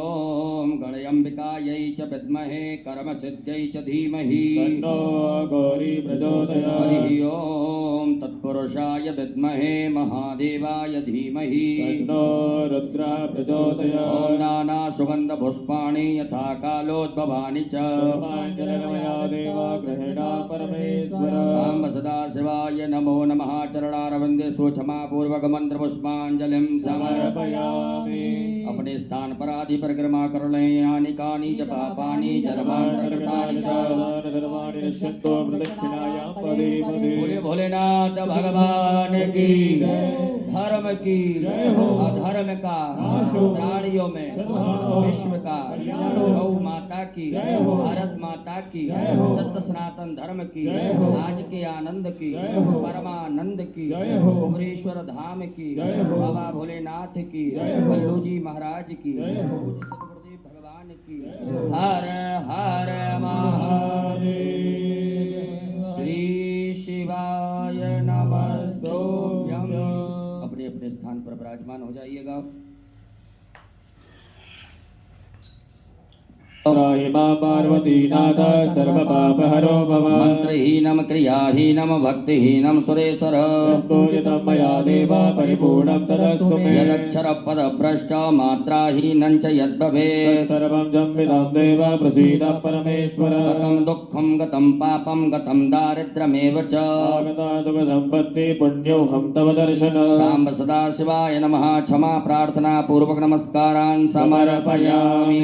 ओम गणयम्बिकायै च विद्महे कर्मसिद्ध्यै च धीमहि गौरी प्रचोदयात् हरि ओम तत् तत्पुरुषाय विद्महे महादेवाय धीमहि तन्नो रुद्रः प्रचोदयात्। ॐ नाना सुगंध पुष्पाणि यथा कालोद्भवानि च सर्वाञ्जनमया देव गृहीणा परमेश्वर। सांब सदा शिवाय नमो नमः। चरणारविंदे क्षमापूर्वक मंत्र पुष्पांजलिं समर्पयामि। अपने स्थान पर आदि परिक्रमा कर लें। यानि कानि च पापानि जन्मांतरकृतानि च। धर्माणि नश्यन्तो प्रदक्षिणायां पदे पदे। बोले भोलेनाथ भगवान की धर्म की अधर्म का प्राणियों में विश्व का गौ माता की भारत माता की सत्य सनातन धर्म की आज के आनंद की परमानंद की कुमरेश्वर धाम की बाबा भोलेनाथ की कल्लू जी महाराज की सतगुरुदेव भगवान की। हर हर महादेव। श्री शिवाय नमस्तुभ्यं। अपने अपने स्थान पर विराजमान हो जाइएगा। त्राहि मां पार्वतीनाथ सर्वपापहरो भव। मंत्रहीनम क्रियाहीनम भक्तिहीनम सुरेश्वर पूजितं मया देव परिपूर्णं तदस्तु मे। यदक्षर पद भ्रष्ट मात्राहीनं च यद्भवेत् सर्वं जन्मिदं देव प्रसीद परमेश्वर। गतं दुःखं गतं पापं गतं दारिद्र्यमेव च आगता सुखसम्पत्ति पुण्योऽहं तव दर्शन। सांब सदा शिवाय नमः। क्षमा प्रार्थना पूर्वक नमस्कारान् समर्पयामि।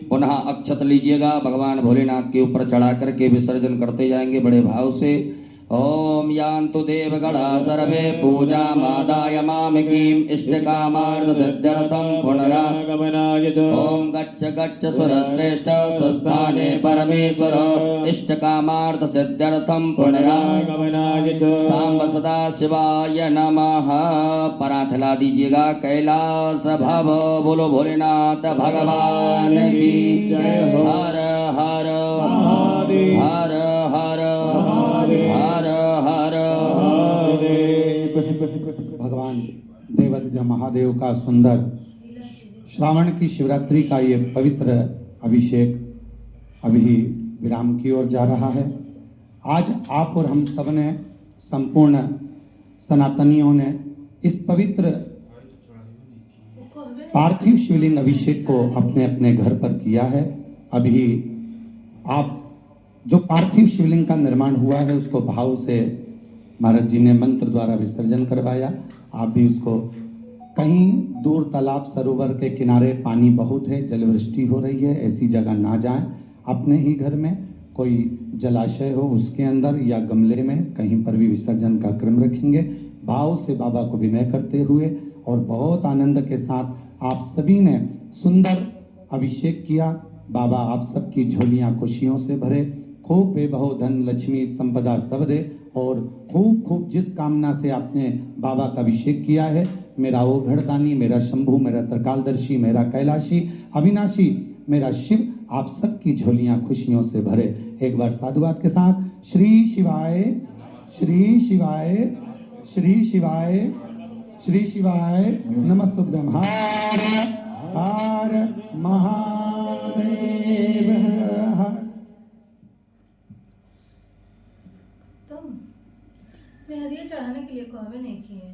पुनः अक्षत लीजिएगा। भगवान भोलेनाथ के ऊपर चढ़ा करके विसर्जन करते जाएंगे बड़े भाव से। ओम यान्तु देवगणा सर्वे पूजा मादाय मामकीम इष्टकामार्थ सिद्ध्यर्थं पुनरागमनाय च। ओम गच्छ गच्छ सुरश्रेष्ठ स्वस्थाने परमेश्वर इष्टकामार्थ सिद्ध्यर्थं पुनरागमनाय च। सांब सदा शिवाय नमः। परात हिला दीजिएगा। कैलास भव बोलो भोलेनाथ भगवान की जय। हर हर हर हर हर हर भगवान देवाधिदेव महादेव का सुंदर श्रावण की शिवरात्रि का ये पवित्र अभिषेक अभी विराम की ओर जा रहा है। आज आप और हम सब ने संपूर्ण सनातनियों ने इस पवित्र पार्थिव शिवलिंग अभिषेक को अपने अपने घर पर किया है। अभी आप जो पार्थिव शिवलिंग का निर्माण हुआ है उसको भाव से महाराज जी ने मंत्र द्वारा विसर्जन करवाया। आप भी उसको कहीं दूर तालाब सरोवर के किनारे पानी बहुत है, जलवृष्टि हो रही है, ऐसी जगह ना जाएं। अपने ही घर में कोई जलाशय हो उसके अंदर या गमले में कहीं पर भी विसर्जन का क्रम रखेंगे। भाव से बाबा को विनय करते हुए और बहुत आनंद के साथ आप सभी ने सुंदर अभिषेक किया। बाबा आप सबकी झोलियां खुशियों से भरे। खूब वैभव धन लक्ष्मी संपदा सब दे और खूब खूब जिस कामना से आपने बाबा का अभिषेक किया है, मेरा ओघड़दानी, मेरा शंभु, मेरा त्रिकालदर्शी, मेरा कैलाशी, अविनाशी, मेरा शिव आप सबकी झोलियां खुशियों से भरे। एक बार साधुवाद के साथ श्री शिवाय श्री शिवाय श्री शिवाय श्री शिवाय नमस्तुभ्यं। हर हर महादेव। मेहंदी चढ़ाने के लिए कहवे नहीं किए।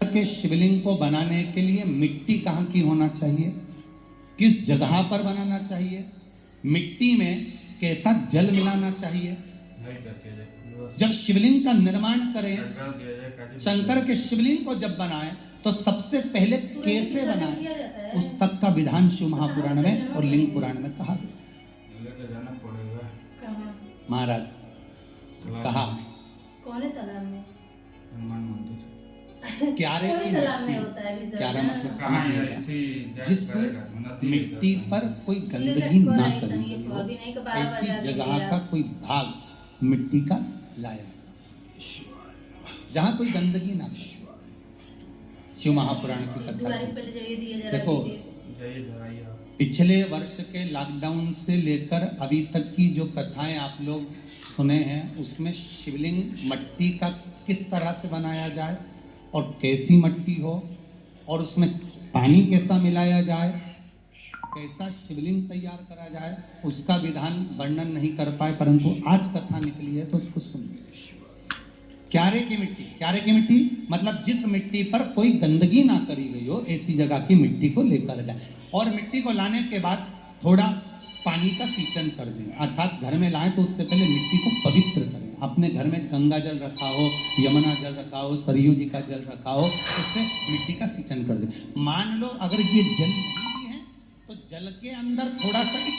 के शिवलिंग को बनाने के लिए मिट्टी कहाँ की होना चाहिए, किस जगह पर बनाना चाहिए, मिट्टी में कैसा जल मिलाना चाहिए। जब शिवलिंग का निर्माण करें, शंकर के शिवलिंग को जब बनाएं तो सबसे पहले कैसे बनाएं उस तक का विधान शिव महापुराण में और लिंग पुराण में कहा गया। महाराज कहा कौन है तालाब में? क्यारे कोई की तालाब में मिट्टी, होता है विसर्जन। क्यारा मतलब समझ लिया, जिस मिट्टी पर कोई गंदगी ना करी हो, ऐसी जगह का कोई भाग मिट्टी का लाया जहाँ कोई गंदगी ना करे। शिव महापुराण की कथा देखो। पिछले वर्ष के लॉकडाउन से लेकर अभी तक की जो कथाएं आप लोग सुने हैं उसमें शिवलिंग मट्टी का किस तरह से बनाया जाए और कैसी मट्टी हो और उसमें पानी कैसा मिलाया जाए कैसा शिवलिंग तैयार करा जाए उसका विधान वर्णन नहीं कर पाए, परंतु आज कथा निकली है तो उसको सुनिए। क्यारे की मिट्टी मतलब जिस मिट्टी पर कोई गंदगी ना करी गई हो, ऐसी जगह की मिट्टी को लेकर जाए और मिट्टी को लाने के बाद थोड़ा पानी का सिंचन कर दें, अर्थात घर में लाएं तो उससे पहले मिट्टी को पवित्र करें। अपने घर में गंगा जल रखा हो, यमुना जल रखा हो, सरयू जी का जल रखा हो, उससे मिट्टी का सिंचन कर दें। मान लो अगर ये जल नहीं है तो जल के अंदर थोड़ा सा एक